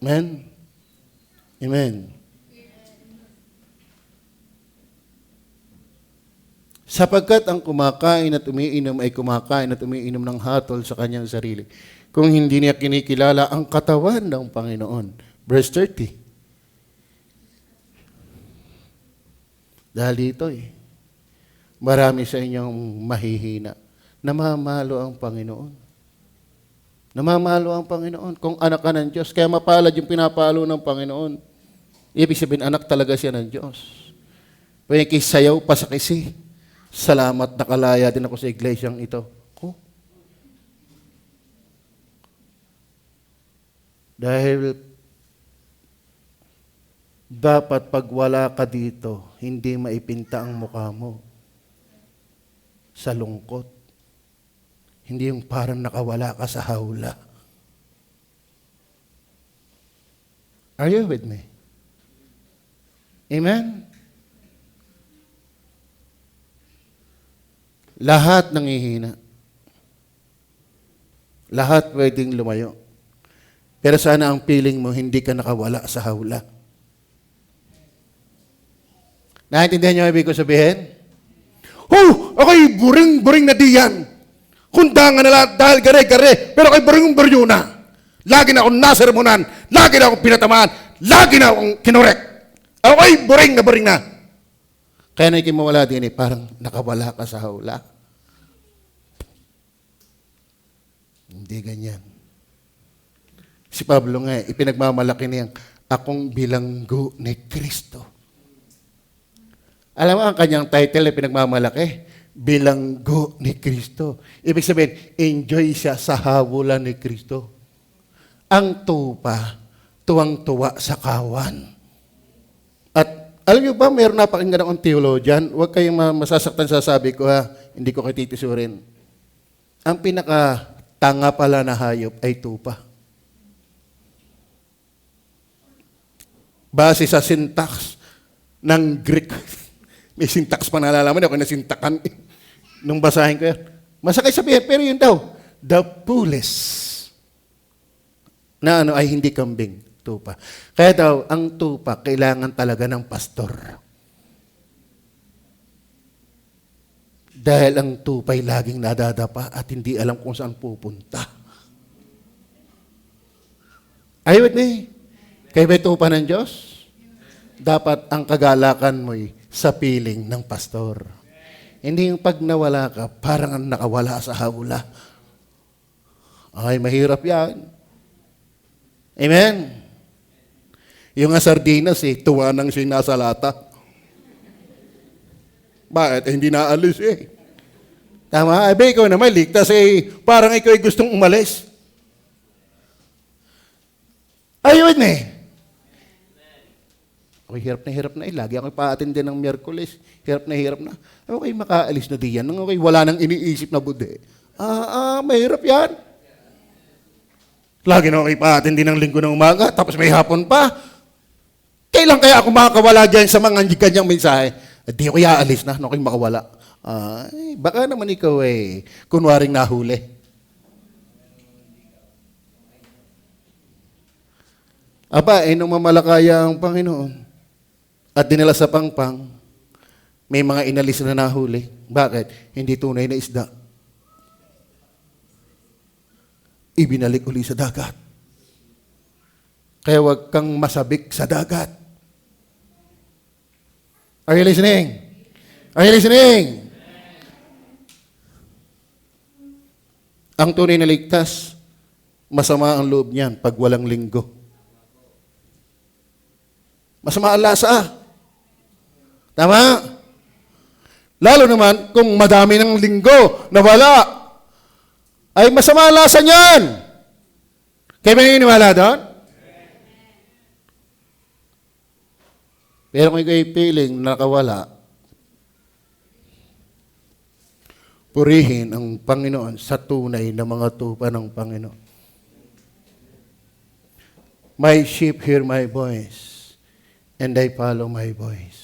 Amen? Amen. Sapagkat ang kumakain at umiinom ay kumakain at umiinom ng hatol sa kanyang sarili, kung hindi niya kinikilala ang katawan ng Panginoon. Verse 30. Dahil dito marami sa inyong mahihina. Namamalo ang Panginoon. Namamalo ang Panginoon. Kung anak ka ng Diyos, kaya mapalad yung pinapalo ng Panginoon. Ibig sabihin, anak talaga siya ng Diyos. Pwede kisayaw pa sa kisi. Salamat, nakalaya din ako sa iglesyang ito. Oh. Dahil dapat pag wala ka dito, hindi maipinta ang mukha mo sa lungkot. Hindi yung parang nakawala ka sa hawla. Are you with me? Amen? Lahat nangihina. Lahat pwedeng lumayo. Pero sana ang feeling mo, hindi ka nakawala sa hawla. Naintindihan niyo ang ibig ko sabihin? Ako'y buring-buring na diyan. Kundangan na lahat dahil gare-gare, pero ako'y buring-buring na. Lagi na akong nasermonan, lagi na akong pinatamaan, lagi na akong kinorek. Ako'y buring na. Kaya na ikimawala din parang nakawala ka sa hawla. Hindi ganyan. Si Pablo nga, ipinagmamalaki niyang akong bilanggo ni Kristo. Alam mo, ang kanyang title ay pinagmamalaki, bilanggo ni Kristo. Ibig sabihin, enjoy siya sa habulan ni Kristo. Ang tupa, tuwang-tuwa sa kawan. At alam niyo ba, mayroon napakinggan akong theologian, huwag kayong masasaktan sa sabi ko ha, hindi ko kayo titisurin. Ang pinaka-tanga pala na hayop ay tupa. Base sa syntax ng Greek. May syntax pa nalalaman, ako nasintakan nung basahin ko yan. Masakit sabihin, pero yun daw, the fullest na ay hindi kambing, tupa. Kaya daw, ang tupa, kailangan talaga ng pastor. Dahil ang tupa'y laging nadadapa at hindi alam kung saan pupunta. Are you with me? Kayo ba'y tupa ng Diyos? Dapat ang kagalakan mo'y sa piling ng pastor. Hindi yung pag nawala ka, parang nakawala sa hawla. Ay, mahirap yan. Amen? Yung sardinas tuwa nang siya nasa lata. Bakit? Hindi naalis Tama? Ay, ikaw naman, ligtas parang ikaw ay gustong umalis. Are you with me? Ako'y hirap na lagi ako'y pa-attend din ng Miyerkules. Hirap na. Ako'y makaalis na diyan. Ako'y wala nang iniisip na bude. Mahirap yan. Lagi na ako'y pa-attend din ng linggo ng umaga, tapos may hapon pa. Kailan kaya ako makakawala dyan sa mga kanyang mensahe? Di ako iaalis na, ako'y makawala. Baka naman ikaw kunwaring nahuli. Nung mamalakaya ang Panginoon, at dinala sa pangpang, may mga inalis na nahuli. Bakit? Hindi tunay na isda. Ibinalik uli sa dagat. Kaya huwag kang masabik sa dagat. Are you listening? Are you listening? Ang tunay na ligtas, masama ang loob niyan pag walang linggo. Masama ang lasa. Tama? Lalo naman kung madami ng linggo na wala, ay masama ang lasa niyan. Kaya may naniniwala doon? Pero kung ikaw'y feeling nakawala, purihin ang Panginoon sa tunay na mga tupa ng Panginoon. My sheep hear my voice, and I follow my voice.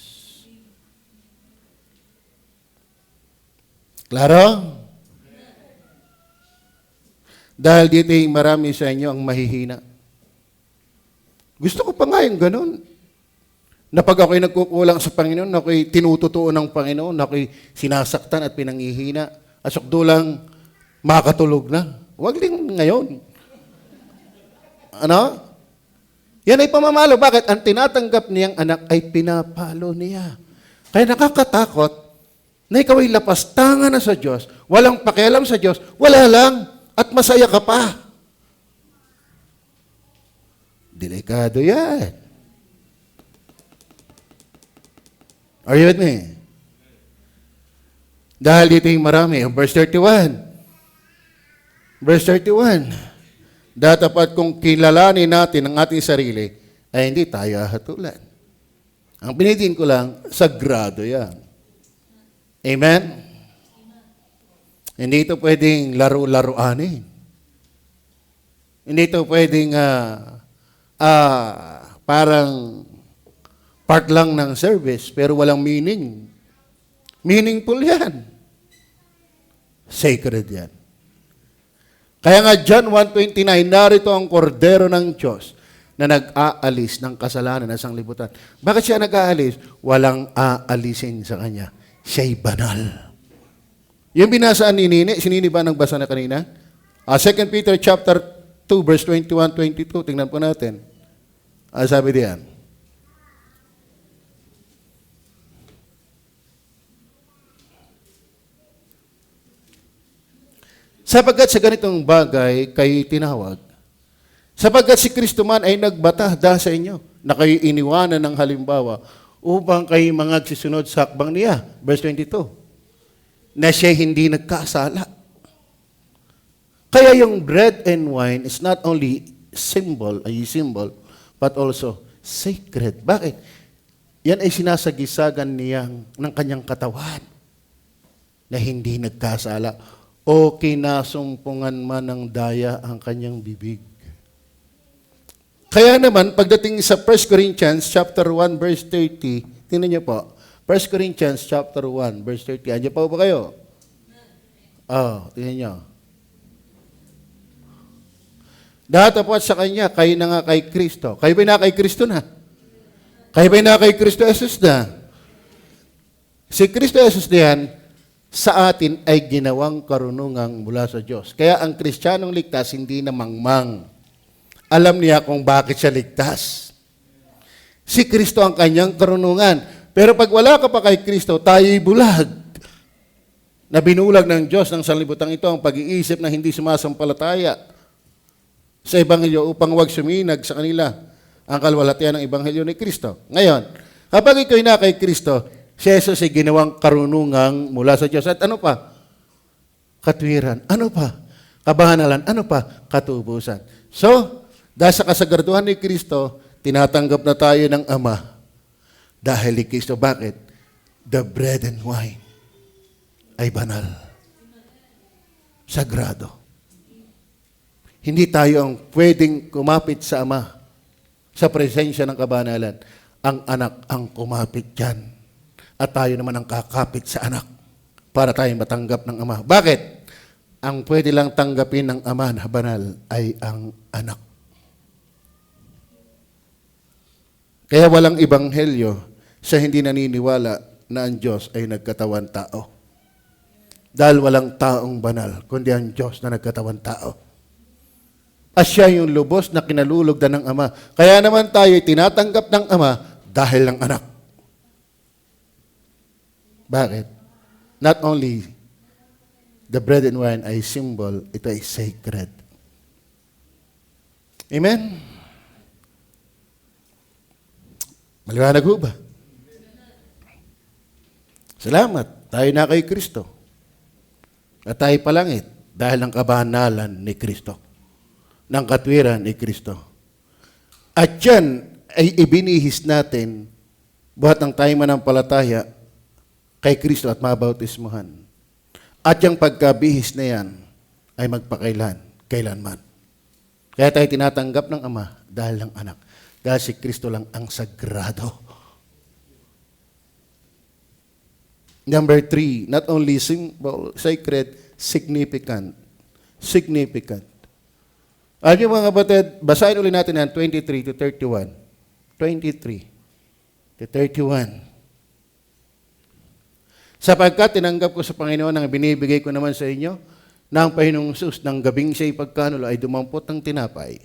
Klaro? Dahil dito marami sa inyo ang mahihina. Gusto ko pa nga yung ganun. Na pag ako'y nagkukulang sa Panginoon, ako'y tinututuo ng Panginoon, ako'y sinasaktan at pinangihina. Asok lang, makatulog na. Huwag din ngayon. Ano? Yan ay pamamalo. Bakit? Ang tinatanggap niyang anak ay pinapalo niya. Kaya nakakatakot na ikaw ay lapastangan na sa Diyos, walang pakialam sa Diyos, wala lang, at masaya ka pa. Delikado yan. Are you with me? Dahil dito yung marami. Verse 31. Verse 31. Datapat kung kilalanin natin ang ating sarili, ay hindi tayo hatulan. Ang pinitin ko lang, sagrado yan. Amen? Hindi ito pwedeng laro-laruanin. Hindi ito pwedeng parang part lang ng service, pero walang meaning. Meaningful yan. Sacred yan. Kaya nga John 1:29, narito ang kordero ng Diyos na nag-aalis ng kasalanan ng sanglibutan. Bakit siya nag-aalis? Walang aalisin sa kanya. Siya'y banal. Yung binasaan ni Nini, sinini ba nagbasa na kanina? 2 Peter chapter 2, verse 21-22. Tingnan po natin. Sabi diyan. Sapagkat sa ganitong bagay kayo tinawag, sapagkat si Kristo man ay nagbata dahil sa inyo, na kayo iniwanan ng halimbawa upang kayo mangagsisunod sa hakbang niya. Verse 22. Na siya hindi nagkasala. Kaya yung bread and wine is not only symbol, but also sacred. Bakit? Yan ay sinasagisagan niya ng kanyang katawan na hindi nagkasala o kinasumpungan man ng daya ang kanyang bibig. Kaya naman, pagdating sa 1 Corinthians chapter 1, verse 30, tingnan niyo po, 1 Corinthians chapter 1, verse 30, andiyan pa ba kayo? Tingnan niyo. Datapwat sa kanya, kayo na nga kay Kristo. Kayo ba na kay Kristo na? Kayo ba na kay Kristo Jesus na? Si Kristo Jesus diyan, sa atin ay ginawang karunungang mula sa Diyos. Kaya ang Kristiyanong ligtas, hindi na mangmang. Alam niya kung bakit siya ligtas. Si Kristo ang kanyang karunungan. Pero pag wala ka pa kay Kristo, tayo'y bulag. Na binulag ng Diyos ng sanlibutan ito ang pag-iisip na hindi sumasampalataya sa Ebanghelyo upang huwag suminag sa kanila ang kalwalatian ng Ebanghelyo ni Kristo. Ngayon, kapag ikaw na kay Kristo, si Jesus ay ginawang karunungang mula sa Diyos. At ano pa? Katwiran. Ano pa? Kabanalan. Ano pa? Katubusan. So, dahil sa kasagraduhan ni Kristo, tinatanggap na tayo ng Ama. Dahil ni Kristo. Bakit? The bread and wine ay banal. Sagrado. Hindi tayo ang pwedeng kumapit sa Ama sa presensya ng kabanalan. Ang anak ang kumapit dyan. At tayo naman ang kakapit sa anak para tayo matanggap ng Ama. Bakit? Ang pwede lang tanggapin ng Ama na banal ay ang anak. Kaya walang ebanghelyo sa hindi naniniwala na ang Diyos ay nagkatawan tao. Dahil walang taong banal, kundi ang Diyos na nagkatawan tao. At siya yung lubos na kinalulugdan ng Ama. Kaya naman tayo tinatanggap ng Ama dahil ng anak. Bakit? Not only the bread and wine ay symbol, ito ay sacred. Amen? Maliwanag ho ba? Salamat. Tayo na kay Kristo. At tayo palangit dahil ng kabanalan ni Kristo. Ng katwiran ni Kristo. At yan ay ibinihis natin buhat ng tayo manampalataya kay Kristo at mabautismuhan. At yung pagkabihis na yan ay kailanman. Kaya tayo tinatanggap ng Ama dahil ng anak. Dahil si Kristo lang ang sagrado. Number 3, not only symbol, sacred, significant. Significant. Alam niyo mga kapatid, basahin ulit natin yan, 23 to 31. 23 to 31. Sapagkat tinanggap ko sa Panginoon ang binibigay ko naman sa inyo, na ang Panginoong Hesus ng gabing siya'y pagkanulo ay dumampot ng tinapay.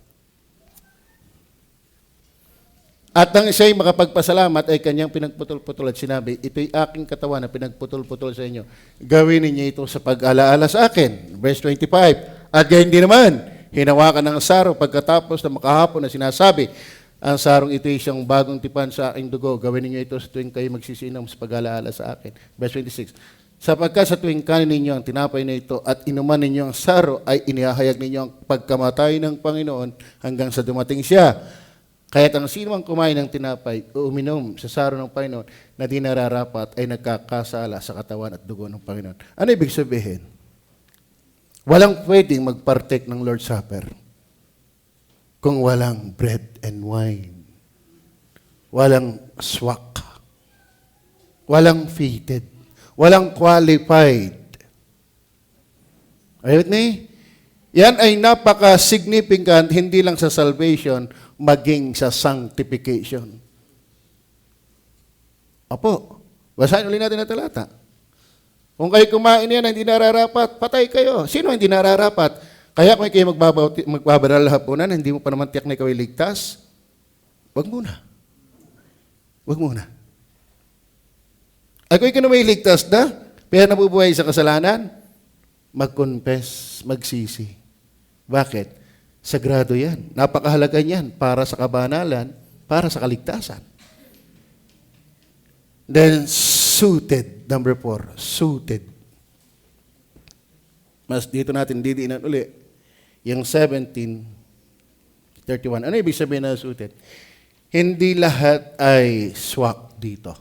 At nang siya'y makapagpasalamat ay kanyang pinagputol-putol at sinabi, ito'y aking katawan na pinagputol-putol sa inyo. Gawin ninyo ito sa pag-alaala sa akin. Verse 25. At gayon din naman, hinawakan ng saro pagkatapos na makahapon na sinasabi, ang sarong ito'y siyang bagong tipan sa aking dugo. Gawin ninyo ito sa tuwing kayo magsisinom sa pag-alaala sa akin. Verse 26. Sapagkat sa tuwing kanin ninyo ang tinapay na ito at inuman ninyo ang saro ay inihahayag ninyo ang pagkamatay ng Panginoon hanggang sa dumating siya. Kaya't ang sino mang kumain ng tinapay o uminom sa saro ng Panginoon na di nararapat ay nagkakasala sa katawan at dugo ng Panginoon. Ano ibig sabihin? Walang pwedeng magpartake ng Lord's Supper kung walang bread and wine. Walang swak. Walang fated. Walang qualified. Are you with me? Yan ay napaka-significant hindi lang sa salvation, maging sa sanctification. Opo, basahin ulit natin ang talata. Kung kayo kumain yan na hindi nararapat, patay kayo. Sino hindi nararapat? Kaya kung kayo magbabaral hapunan, hindi mo pa naman tiyak na ikaw ay ligtas, wag muna. Wag muna. At kung ikaw na may ligtas na, pero nabubuhay sa kasalanan, mag-confess, magsisi. Bakit? Sagrado yan. Napakahalaga yan para sa kabanalan, para sa kaligtasan. Then, suited. Number 4, suited. Mas dito natin didiinan uli. Yung 17:31. Ano ibig sabihin na suited? Hindi lahat ay swak dito.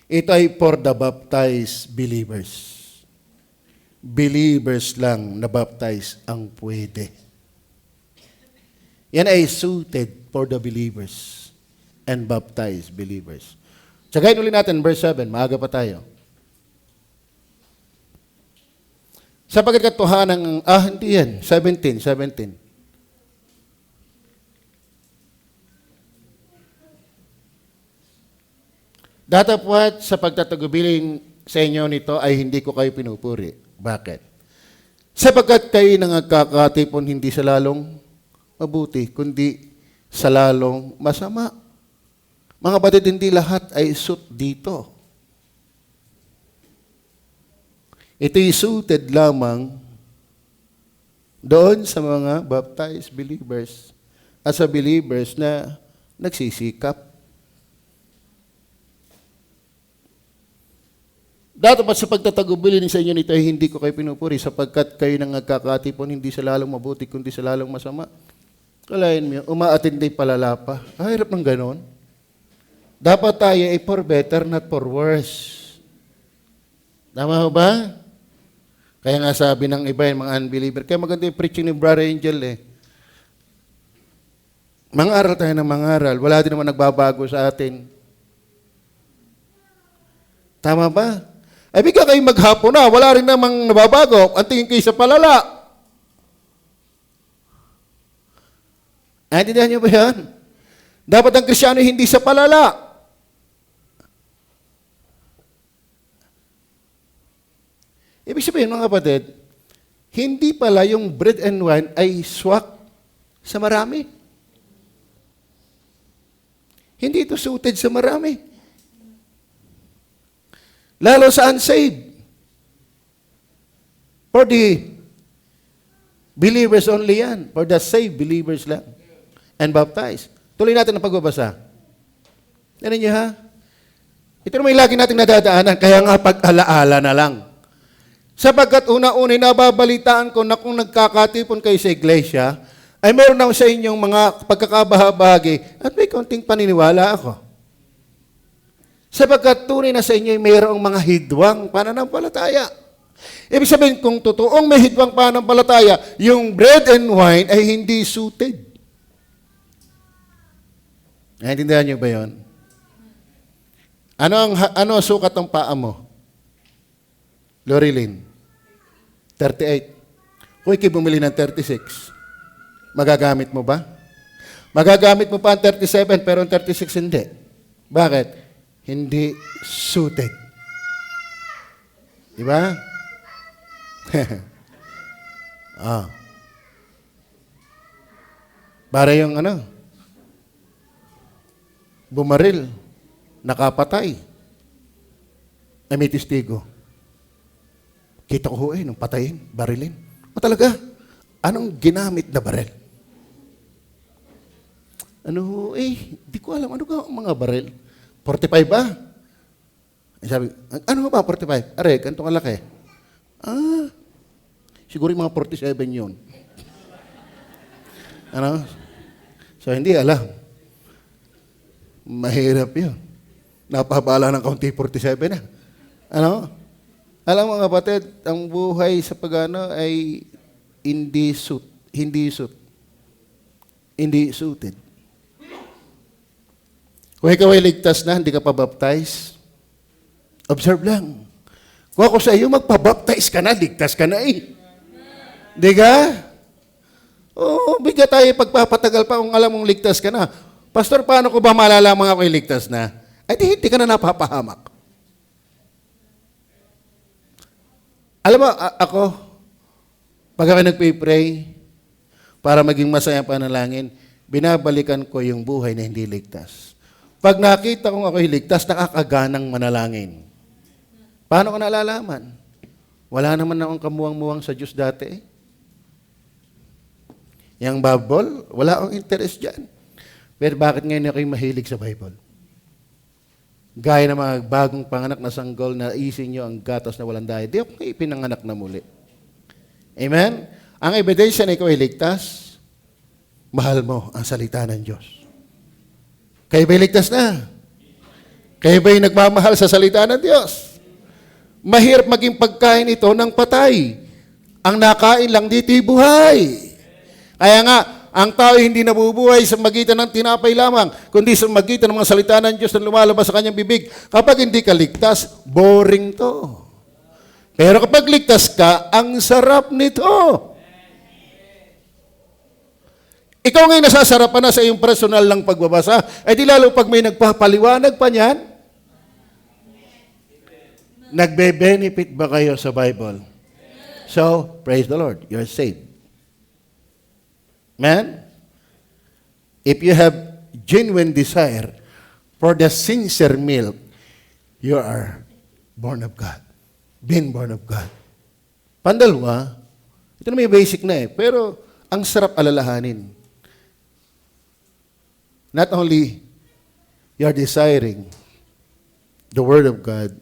Ito ay for the baptized believers. Believers lang na baptize ang pwede. Yan ay suited for the believers and baptized believers. Tsagayin ulit natin, verse 7. Maaga pa tayo. Sapagkat katotohanan hindi yan. 17. Datapwat sa pagtatagubilin sa inyo nito ay hindi ko kayo pinupuri. Bakit? Sapagkat kayo nangagkakatipon hindi sa lalong mabuti, kundi sa lalong masama. Mga batid, hindi lahat ay suit dito. Ito'y suited lamang doon sa mga baptized believers at sa believers na nagsisikap. Dapat sa pagtatagubilin sa inyo nito ay hindi ko kayo pinupuri sapagkat kayo nangagkakatipon hindi sa lalong mabuti, kundi sa lalong masama. Kalahin mo, umaatinday palala pa. Hirap ng ganon. Dapat tayo ay for better, not for worse. Tama ba? Kaya nga sabi ng iba yung mga unbeliever, kaya maganda yung preaching ni Brother Angel eh. Mangaral tayo ng mangaral. Wala din naman nagbabago sa atin. Tama ba? Ay bigla kayo maghapon na, wala rin namang nababago. Ang tingin kayo sa palala. Naintindihan niyo ba yan? Dapat ang Kristyano hindi sa palala. Ibig sabihin, mga kapatid, hindi pala yung bread and wine ay swak sa marami. Hindi ito suited sa marami. Lalo sa unsaved. For the believers only yan. For the saved believers lang. And baptized. Tuloy natin ang pagbabasa. Yan niyo ha? Ito naman yung lagi natin nadadaanan, kaya nga pag-alaala na lang. Sapagkat una-una nababalitaan ko na kung nagkakatipon kayo sa iglesia, ay meron ako sa inyong mga pagkakabahabagi at may konting paniniwala ako. Sapagkat tunay na sa inyo ay mayroong mga hidwang pananampalataya. Ibig sabihin, kung totoong may hidwang pananampalataya, yung bread and wine ay hindi suited. Naintindihan niyo ba yun? Ano ang sukat ng paa mo? Lorilyn? 38. Kung ikay bumili ng 36, magagamit mo ba? Magagamit mo pa ang 37, pero ang 36 hindi. Bakit? Hindi suited. Diba? Para yung bumaril, nakapatay, na may testigo. Kita ko nung patayin, barilin. O talaga, anong ginamit na baril? Di ko alam, ano ka ang mga baril? 45 ba? Sabi, ano ba 45? Are, ganito kalaki. Siguro yung mga 47 yun. So, hindi alam. Mahirap yun. Napabala ng kaunti 47 na. Alam mo mga kapatid, ang buhay sa pagano ay hindi suited. Kung ikaw ay ligtas na, hindi ka pa baptize, observe lang. Kung ako sa iyo, magpabaptize ka na, ligtas ka na eh. Di ka? Bigla tayo pagpapatagal pa kung alam mong ligtas ka na. Pastor, paano ko ba malalaman ako ay ligtas na? Ay, hindi ka na napapahamak. Alam mo, ako, pag ako nagpipray, para maging masaya panalangin, binabalikan ko yung buhay na hindi ligtas. Pag nakita kong ako'y ligtas, nakakaganang manalangin. Paano ko nalalaman? Wala naman akong kamuwang-muwang sa Diyos dati. Yang Bible, wala akong interest dyan. Pero bakit ngayon ako'y mahilig sa Bible? Gaya ng mga bagong panganak na sanggol na isin nyo ang gatas na walang dahil. Di ako ipinanganak na muli. Amen? Ang ebidensya na ikaw ay ligtas, mahal mo ang salita ng Diyos. Kayo ba'y ligtas na? Kayo ba'y nagmamahal sa salita ng Diyos? Mahirap maging pagkain ito ng patay. Ang nakain lang dito'y buhay. Kaya nga, ang tao hindi nabubuhay sa magitan ng tinapay lamang, kundi sa magitan ng mga salita ng Diyos na lumalabas sa kanyang bibig. Kapag hindi ka ligtas, boring to. Pero kapag ligtas ka, ang sarap nito. Ikaw ngayon nasasarapan na sa iyong personal lang pagbabasa, ay di lalo pag may nagpapaliwanag pa niyan, nagbe-benefit ba kayo sa Bible? So, praise the Lord, you're saved. Man, if you have genuine desire for the sincere milk, you are born of God. Been born of God. Pandalwa, ito na may basic na pero ang sarap alalahanin. Not only you are desiring the Word of God,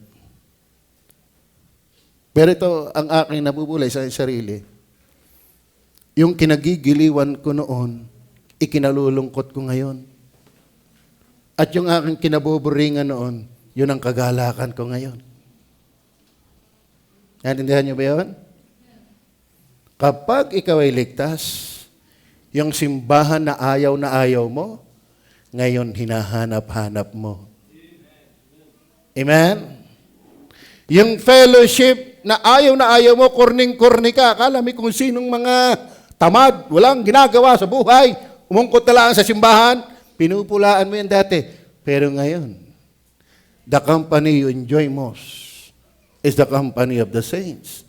pero ito ang aking nabubulay sa sarili. Yung kinagigiliwan ko noon, ikinalulungkot ko ngayon. At yung aking kinabuburingan noon, yun ang kagalakan ko ngayon. Naintindihan niyo ba yun? Kapag ikaw ay ligtas, yung simbahan na ayaw mo, ngayon hinahanap-hanap mo. Amen? Yung fellowship na ayaw mo, kurning-kurni ka. Akala mo kung sinong mga tamad, walang ginagawa sa buhay, umungkot na lang sa simbahan, pinupulaan mo yan dati. Pero ngayon, the company you enjoy most is the company of the saints.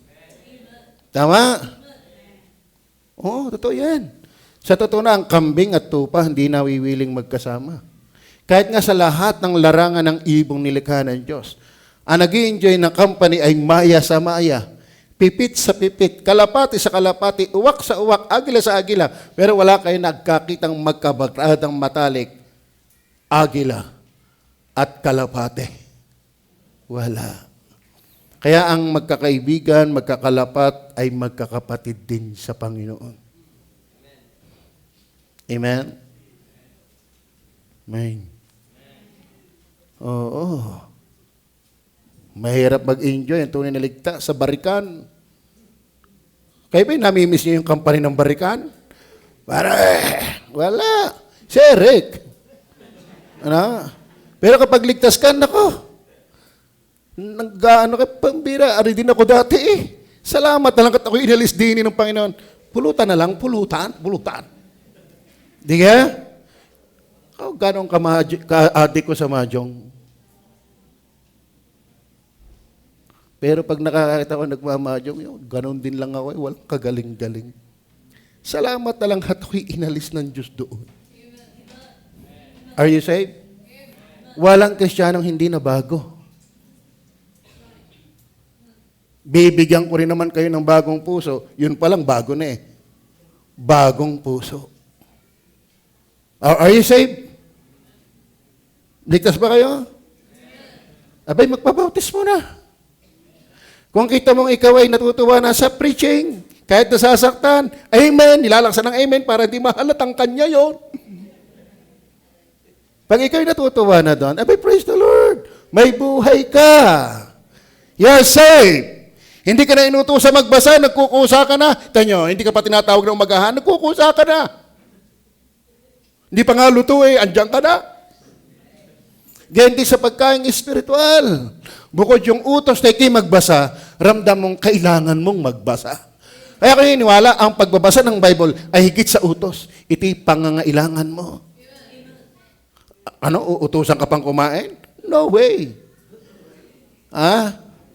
Tama? Oo, totoo yan. Sa totoo na, ang kambing at tupa hindi nawiwiling magkasama. Kahit nga sa lahat ng larangan ng ibong nilikha ng Diyos, ang nag-i-enjoy ng company ay maya sa maya, pipit sa pipit, kalapati sa kalapati, uwak sa uwak, agila sa agila, pero wala kayo nagkakitang magkabagradang matalik, agila at kalapate. Wala. Kaya ang magkakaibigan, magkakalapat, ay magkakapatid din sa Panginoon. Amen? Amen. Oo. Mahirap mag-enjoy ang tunay na ligtas sa barikan. Kayo ba namimiss niyo yung company ng barikan? Wala. Si Eric. Ano? Pero kapag ligtas ka, nako, nag-ano ka, pambira, ari din ako dati eh. Salamat na lang kat ako inalis din ng Panginoon. Pulutan na lang, pulutan. Di ka? Ganong ka-adik ko sa mahjong. Pero pag nakakita ko nagmamahjong, ganon din lang ako, walang kagaling-galing. Salamat na lang at ako'y inalis ng Diyos doon. Are you saved? Walang Kristiyanong hindi na bago. Bibigyan ko rin naman kayo ng bagong puso. Yun palang bago na eh. Bagong puso. Are you saved? Ligtas ba kayo? Abay, magpabautis mo na. Kung kita mong ikaw ay natutuwa na sa preaching, kahit nasasaktan, amen, nilalaksan ng amen para di mahalatang kanya yon. Pag ikaw ay natutuwa na doon, abay, praise the Lord, may buhay ka. You're saved. Hindi ka na inutusan magbasa, nagkukusa ka na. Tanyo, hindi ka pa tinatawag ng magahan, nagkukusa ka na. Hindi pa nga luto eh, andyan ka na. Ganyan din sa pagkain espiritual. Bukod yung utos na ikay magbasa, ramdam mong kailangan mong magbasa. Kaya ko niniwala, ang pagbabasa ng Bible ay higit sa utos. Ito'y pangangailangan mo. Ano, uutusan ka pang kumain? No way.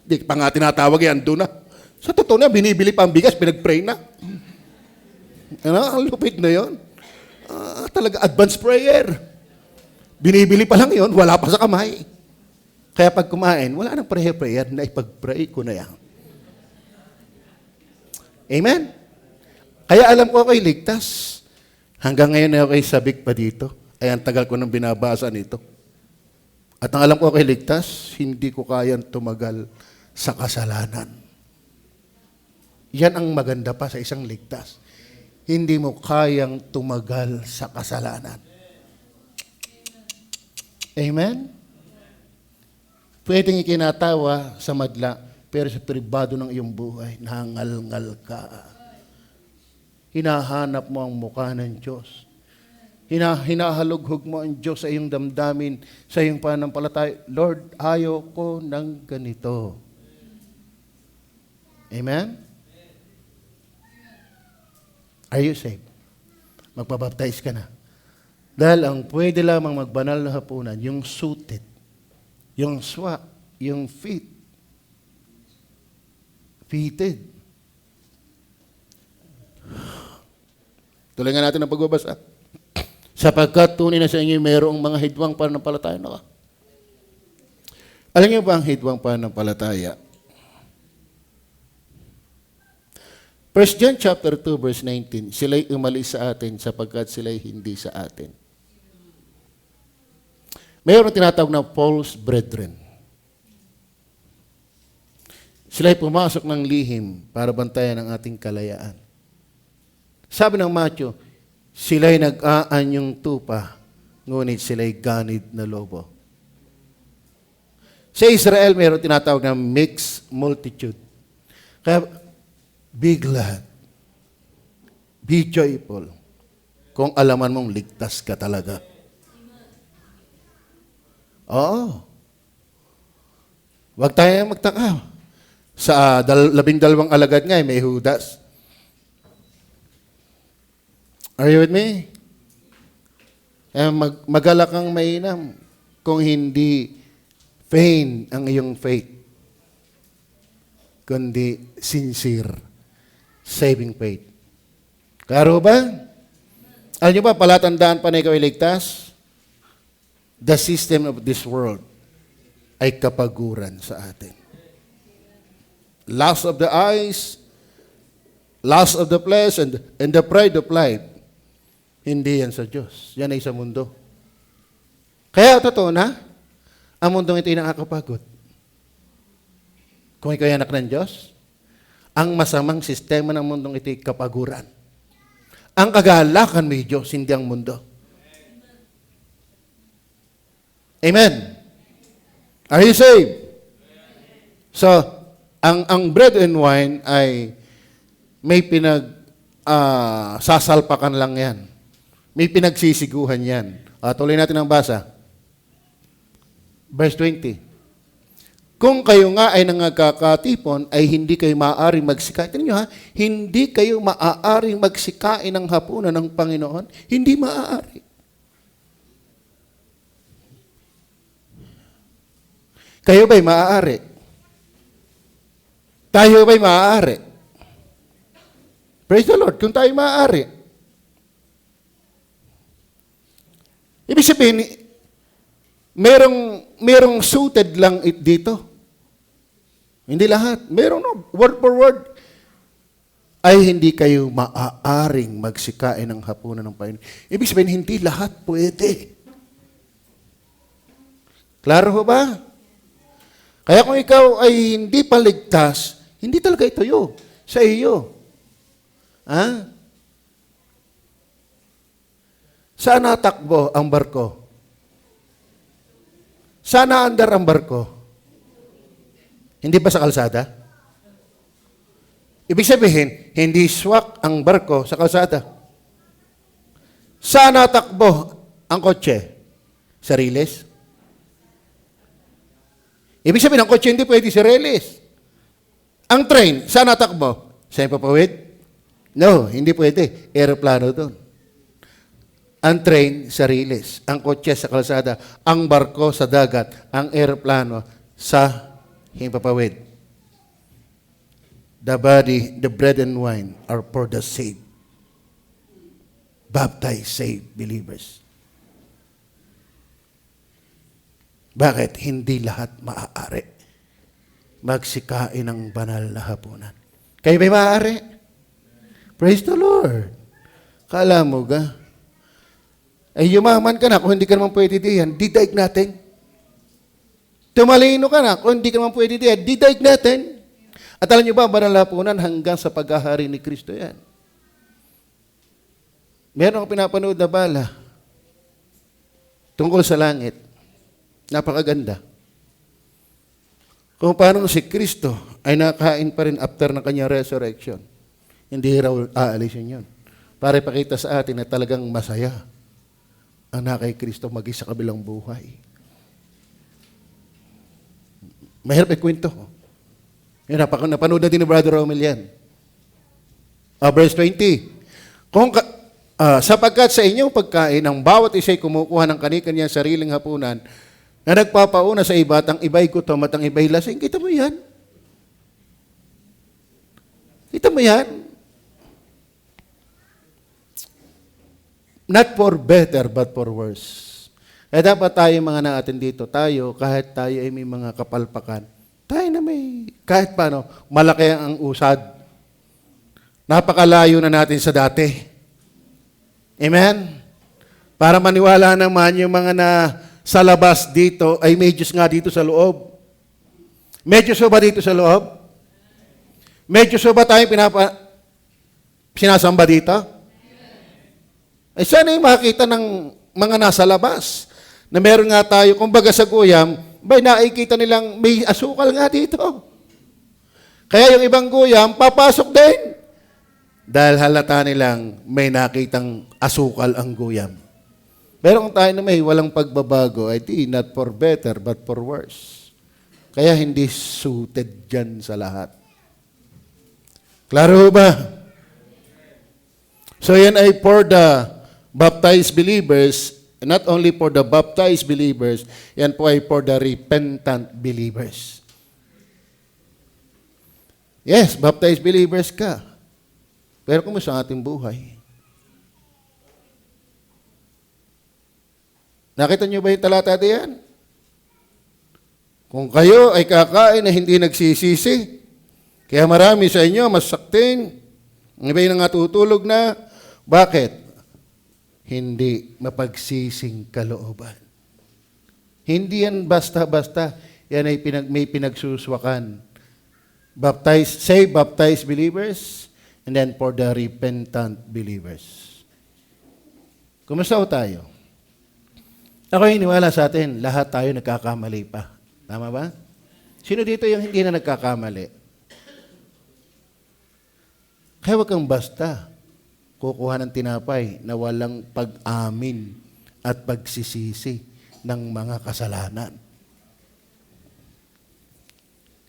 Di pa nga tinatawag yan, doon na. Sa totoo na, binibili pa ang bigas, pinag-pray na. Ano, ang lupit na yon. Talaga, advanced prayer. Binibili pa lang yon, wala pa sa kamay. Kaya pag kumain, wala nang prayer, na ipag-pray ko na yan. Amen? Kaya alam ko ako'y ligtas. Hanggang ngayon na ako'y sabik pa dito. Ay, ang tagal ko nang binabasa nito. At ang alam ko ako'y ligtas, hindi ko kayang tumagal sa kasalanan. Yan ang maganda pa sa isang ligtas. Hindi mo kayang tumagal sa kasalanan. Amen? Pwedeng ikinatawa sa madla, pero sa pribado ng iyong buhay, nangal-ngal ka. Hinahanap mo ang mukha ng Diyos. Hinahalughog mo ang Diyos sa iyong damdamin, sa iyong pananampalataya. Lord, ayaw ko ng ganito. Amen? Are you saved? Magpabaptize ka na. Dahil ang pwede lamang magbanal na hapunan, yung suited, yung swa, yung fitted. Tuloy nga natin ang pagbabasa. Sapagkat tunay na sa inyo mayroong mga hidwang pananampalataya na. Alam niyo ba ang hidwang pananampalataya? 1 John chapter 2 verse 19, sila'y umalis sa atin sapagkat sila'y hindi sa atin. Mayroong tinatawag na false brethren. Sila'y pumasok ng lihim para bantayan ang ating kalayaan. Sabi ng Matthew, sila'y nag-aanyong tupa, ngunit sila'y ganid na lobo. Sa Israel, mayroong tinatawag na mixed multitude. Kaya, be glad. Be joyful. Kung alaman mong ligtas ka talaga. Oo. Huwag tayo magtaka. Sa 12 alagad nga, may Judas. Are you with me? Magalak kang mainam kung hindi vain ang iyong faith, kundi sincere, saving faith. Klaro ba? Alam nyo ba, palatandaan pa na ikaw ay ligtas? The system of this world ay kapaguran sa atin. Lust of the eyes, lust of the flesh, and the pride of life. Hindi yan sa Diyos. Yan ay sa mundo. Kaya totoo na, ang mundong ito ay nakakapagod. Kung ikaw ay anak ng Diyos, ang masamang sistema ng mundong ito ay kapaguran. Ang kagalakan may Diyos, hindi ang mundo. Amen. Are you saved? So, ang bread and wine ay may sasalpakan lang yan. May pinagsisiguhan yan. Tuloy natin ang basa. Verse 20. Kung kayo nga ay nangagkakatipon, ay hindi kayo maaaring magsikain. Tingnan nyo ha, hindi kayo maaaring magsikain ng hapunan ng Panginoon. Hindi maaari. Kayo ba'y maaari? Tayo ba'y maaari? Praise the Lord, kung tayo maaari. Ibig sabihin, merong suited lang dito. Hindi lahat. Meron no, word for word. Ay hindi kayo maaaring magsikain ng hapunan ng Panginoon. Ibig sabihin, hindi lahat pwede. Klaro ho ba? Kaya kung ikaw ay hindi paligtas, hindi talaga ituyo sa iyo. Ha? Saan natakbo ang barko? Saan naandar ang barko? Hindi ba sa kalsada? Ibig sabihin, hindi swak ang barko sa kalsada. Saan natakbo ang kotse? Sa riles? Ibig sabihin, ang kotse hindi pwede sa riles. Ang train, saan natakbo? Sa himpapawid? No, hindi pwede. Aeroplano doon. Ang train sa riles, ang kotse sa kalsada, ang barko sa dagat, ang aeroplano sa himpapawid. The body, the bread and wine are for the saved. Baptized, saved believers. Bakit? Hindi lahat maaari magsikain ng banal na hapunan. Kayo ba'y maaari? Praise the Lord. Kala mo ga? Ay yumaman ka na kung hindi ka naman pwede diyan, didaig natin. Tumalino ka na kung hindi ka naman pwede diyan, didaig natin. At alam niyo ba, banal na hapunan hanggang sa paghahari ni Kristo yan. Meron akong pinapanood na bala tungkol sa langit. Napakaganda. Kung paano si Kristo ay nakain pa rin after ng kanyang resurrection. Hindi raw aalisin yun. Para ipakita sa atin na talagang masaya ang nakay Kristo maging sa kabilang buhay. Mahirap ikwento. Yan, napanood na din ni Brother Romel yan. Verse 20. Sapagkat sa inyong pagkain, ang bawat isa'y kumukuha ng kani-kanyang sariling hapunan na nagpapauna sa iba at ang iba'y gutom at ang iba'y lasing. Kita mo yan? Kita mo yan? Not for better, but for worse. Kaya dapat tayo mga naatin dito, tayo, kahit tayo ay may mga kapalpakan, tayo na may, kahit paano, malaki ang usad. Napakalayo na natin sa dati. Amen? Para maniwala naman yung mga na sa labas dito, ay may Diyos nga dito sa loob. May Diyos ba dito sa loob? May Diyos ba tayong sinasamba dito? Ay sana yung makikita ng mga nasa labas na meron nga tayo, kumbaga sa guyam, nakikita nilang may asukal nga dito. Kaya yung ibang guyam, papasok din. Dahil halata nilang may nakitang asukal ang guyam. Pero kung tayo na may walang pagbabago, ay not for better, but for worse. Kaya hindi suited dyan sa lahat. Klaro ba? So yan ay for the baptized believers, not only for the baptized believers, yan po ay for the repentant believers. Yes, baptized believers ka. Pero kumusta ang ating buhay? Nakita niyo ba yung talata diyan? Kung kayo ay kakain na hindi nagsisisi, kaya marami sa inyo masakting, ang iba'y nangatutulog na, bakit? Hindi mapagsising kalooban. Hindi yan basta-basta. Yan ay may pinagsuswakan. Baptized believers, and then for the repentant believers. Kumusta ho tayo? Ako hiniwala sa atin, lahat tayo nagkakamali pa. Tama ba? Sino dito yung hindi na nagkakamali? Kaya wag kang basta kukuha ng tinapay na walang pag-amin at pagsisisi ng mga kasalanan.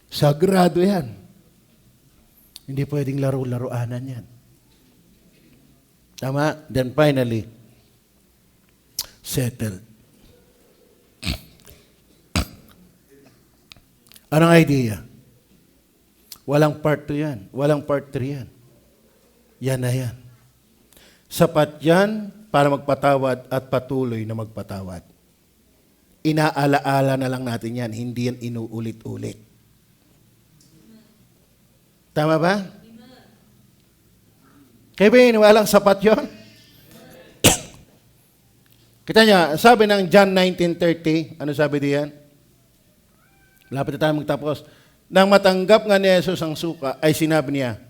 Sagrado yan. Hindi pwedeng laro-laruanan yan. Tama? Then finally, settled. Anong idea? Walang part 2 yan. Walang part 3 yan. Yan na yan. Sapat yan para magpatawad at patuloy na magpatawad. Inaalaala na lang natin yan, hindi yan inuulit-ulit. Tama ba? Kaya ba walang sapat yun? Kita niya, sabi ng John 19:30, ano sabi diyan? Lapit na tayo magtapos. Nang matanggap nga ni Jesus ang suka, ay sinabi niya,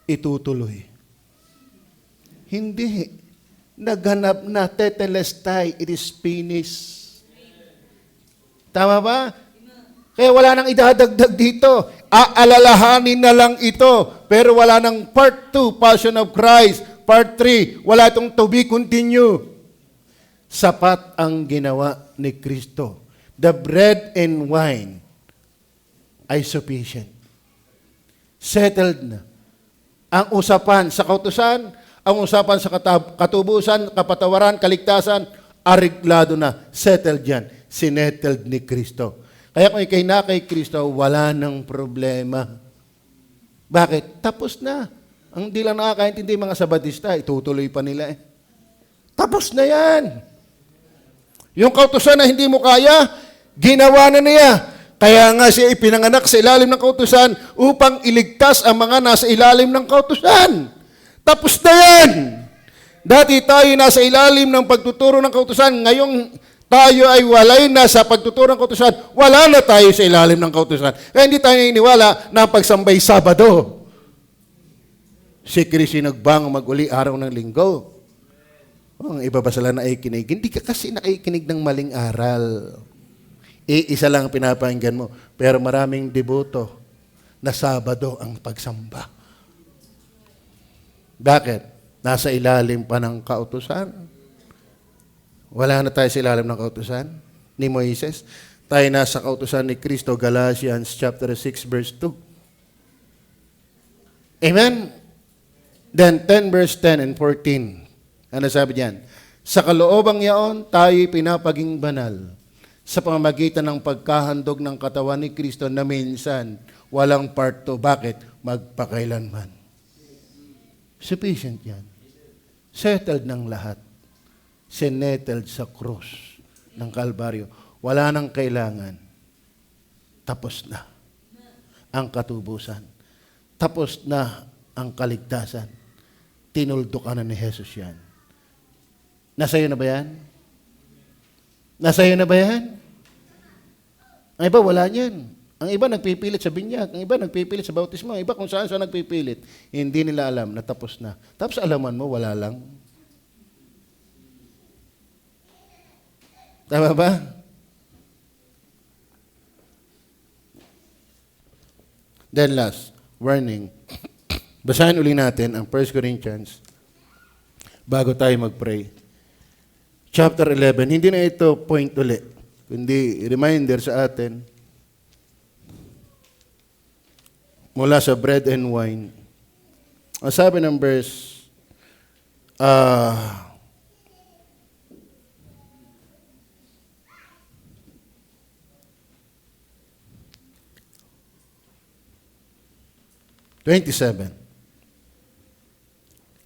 itutuloy. Hindi. Naghanap na, tetelestai, it is finished. Tama ba? Kaya wala nang idadagdag dito. Aalalahanin na lang ito. Pero wala nang part 2, Passion of Christ. Part 3, wala itong to be continue. Sapat ang ginawa ni Kristo. The bread and wine ay sufficient. Settled na. Ang usapan sa kautusan, ang usapan sa katubusan, kapatawaran, kaligtasan, ariglado na. Settled yan. Sinettled ni Kristo. Kaya kung ikay na kay Kristo, wala nang problema. Bakit? Tapos na. Ang di lang nakakaintindi mga Sabadista, itutuloy pa nila eh. Tapos na yan. Yung kautusan na hindi mo kaya, ginawa na niya. Kaya nga siya ipinanganak sa ilalim ng kautusan upang iligtas ang mga nasa ilalim ng kautusan. Tapos na yan. Dati tayo nasa ilalim ng pagtuturo ng kautusan. Ngayong tayo ay walay na sa pagtuturo ng kautusan. Wala na tayo sa ilalim ng kautusan. Kaya hindi tayo iniwala na pagsambay Sabado. Si Kristo nagbango mag-uli araw ng linggo. Ang iba ba sila nakikinig? Hindi ka kasi nakikinig ng maling aral. Isa lang ang pinapakinggan mo. Pero maraming deboto na Sabado ang pagsamba. Bakit? Nasa ilalim pa ng kautusan. Wala na tayo sa ilalim ng kautusan ni Moises. Tayo nasa kautusan ni Kristo, Galatians chapter 6 verse 2. Amen? Then 10 verse 10 and 14. Ano sabi diyan? Sa kaloobang yaon, tayo'y pinapaging banal sa pamamagitan ng pagkahandog ng katawan ni Kristo na minsan walang part 2. Bakit? Magpakailanman. Sufficient yan. Settled ng lahat. Sinettled sa krus ng Kalbaryo. Wala nang kailangan. Tapos na ang katubusan. Tapos na ang kaligtasan. Tinuldo ka na ni Jesus yan. Nasa iyo na ba yan? Nasa iyo na ba yan? Ang iba, wala niyan. Ang iba nagpipilit sa binyag. Ang iba nagpipilit sa bautismo. Ang iba kung saan nagpipilit. Hindi nila alam na tapos na. Tapos alaman mo, wala lang. Tama ba? Then last, warning. Basahin uli natin ang 1 Corinthians bago tayo mag-pray. Chapter 11, hindi na ito point uli, kundi reminder sa atin mula sa bread and wine. Ang sabi ng verse 27.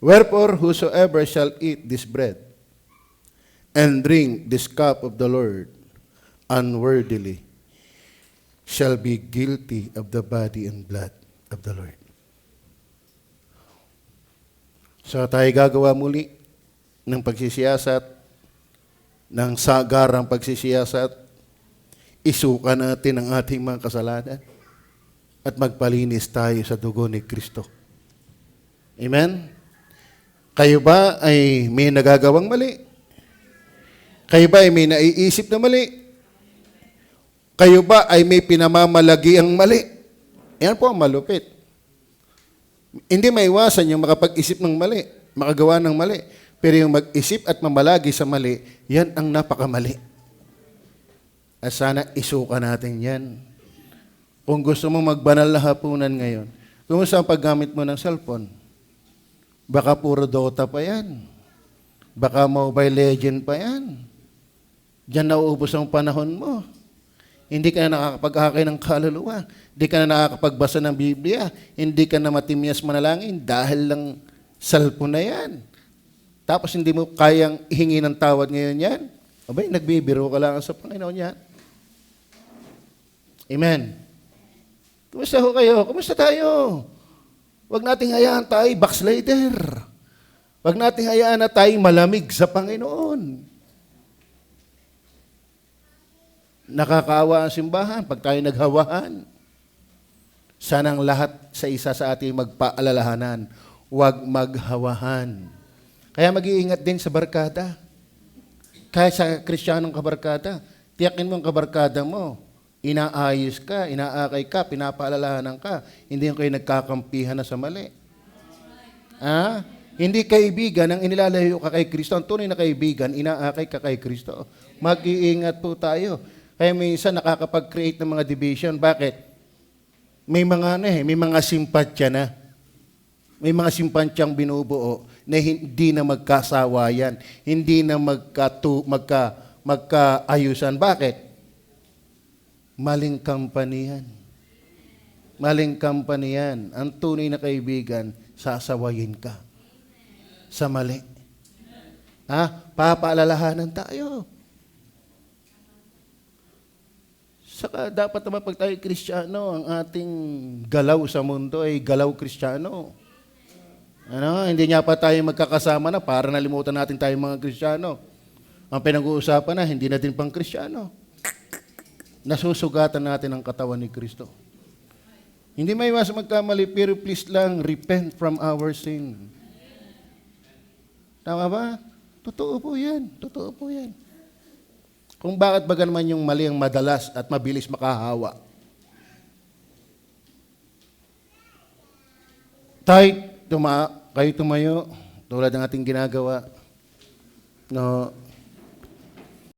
Wherefore, whosoever shall eat this bread and drink this cup of the Lord unworthily shall be guilty of the body and blood of the Lord. So tayo gagawa muli ng pagsisiyasat, ng sagarang pagsisiyasat, isuka natin ang ating mga kasalanan at magpalinis tayo sa dugo ni Kristo. Amen? Kayo ba ay may nagagawang mali? Kayo ba ay may naiisip na mali? Kayo ba ay may pinamamalagi ang mali? Yan po ang malupit. Hindi maiwasan yung makapag-isip ng mali, makagawa ng mali. Pero yung mag-isip at mamalagi sa mali, yan ang napakamali. At sana isuka natin yan. Kung gusto mong magbanal na hapunan ngayon, kumusta ang paggamit mo ng cellphone? Baka puro Dota pa yan. Baka Mobile Legend pa yan. Diyan nauubos ang panahon mo. Hindi ka na nakakapag-akay ng kaluluwa. Hindi ka na nakakapagbasa ng Biblia. Hindi ka na matimyas manalangin dahil lang cellphone na yan. Tapos hindi mo kayang ihingi ng tawad ngayon yan. Abay, nagbibiro ka lang sa Panginoon yan. Amen. Kumusta ho kayo? Kumusta tayo? Huwag nating hayaan tayo backslider. Huwag nating hayaan na tayo malamig sa Panginoon. Nakakaawa ang simbahan pag tayo naghawahan. Sanang lahat sa isa sa ating magpaalalahanan, huwag maghawahan. Kaya mag-iingat din sa barkada. Kaya sa Kristiyanong kabarkada, tiyakin mo ang kabarkada mo. Inaayos ka, inaakay ka, pinapaalalahanan ka. Hindi yung kayo nagkakampihan na sa mali. Hindi kaibigan ang inilalayo ka kay Kristo. Ang tunay na kaibigan, inaakay ka kay Kristo. Mag-iingat po tayo. Kaya minsan nakakapag-create ng mga division. Bakit? May mga simpatya na. May mga simpatyang binubuo na hindi na magkasawayan, hindi na magkaayusan. Bakit? Maling kampaniyan. Maling kampaniyan. Ang tunay na kaibigan, sasawayin ka sa mali. Papaalalahanan tayo. Saka dapat naman pag tayo Kristiyano, ang ating galaw sa mundo ay galaw Kristiyano. Hindi niya pa tayo magkakasama na para nalimutan natin tayo mga Kristiyano. Ang pinag-uusapan na, hindi na din pang Kristiyano. Nasusugatan natin ang katawan ni Kristo. Hindi may iwas magkamali, pero please lang, repent from our sin. Tama ba? Totoo po yan. Totoo po yan. Kung bakit ba naman yung mali ang madalas at mabilis makahawa. Kayo tumayo, tulad ng ating ginagawa. No,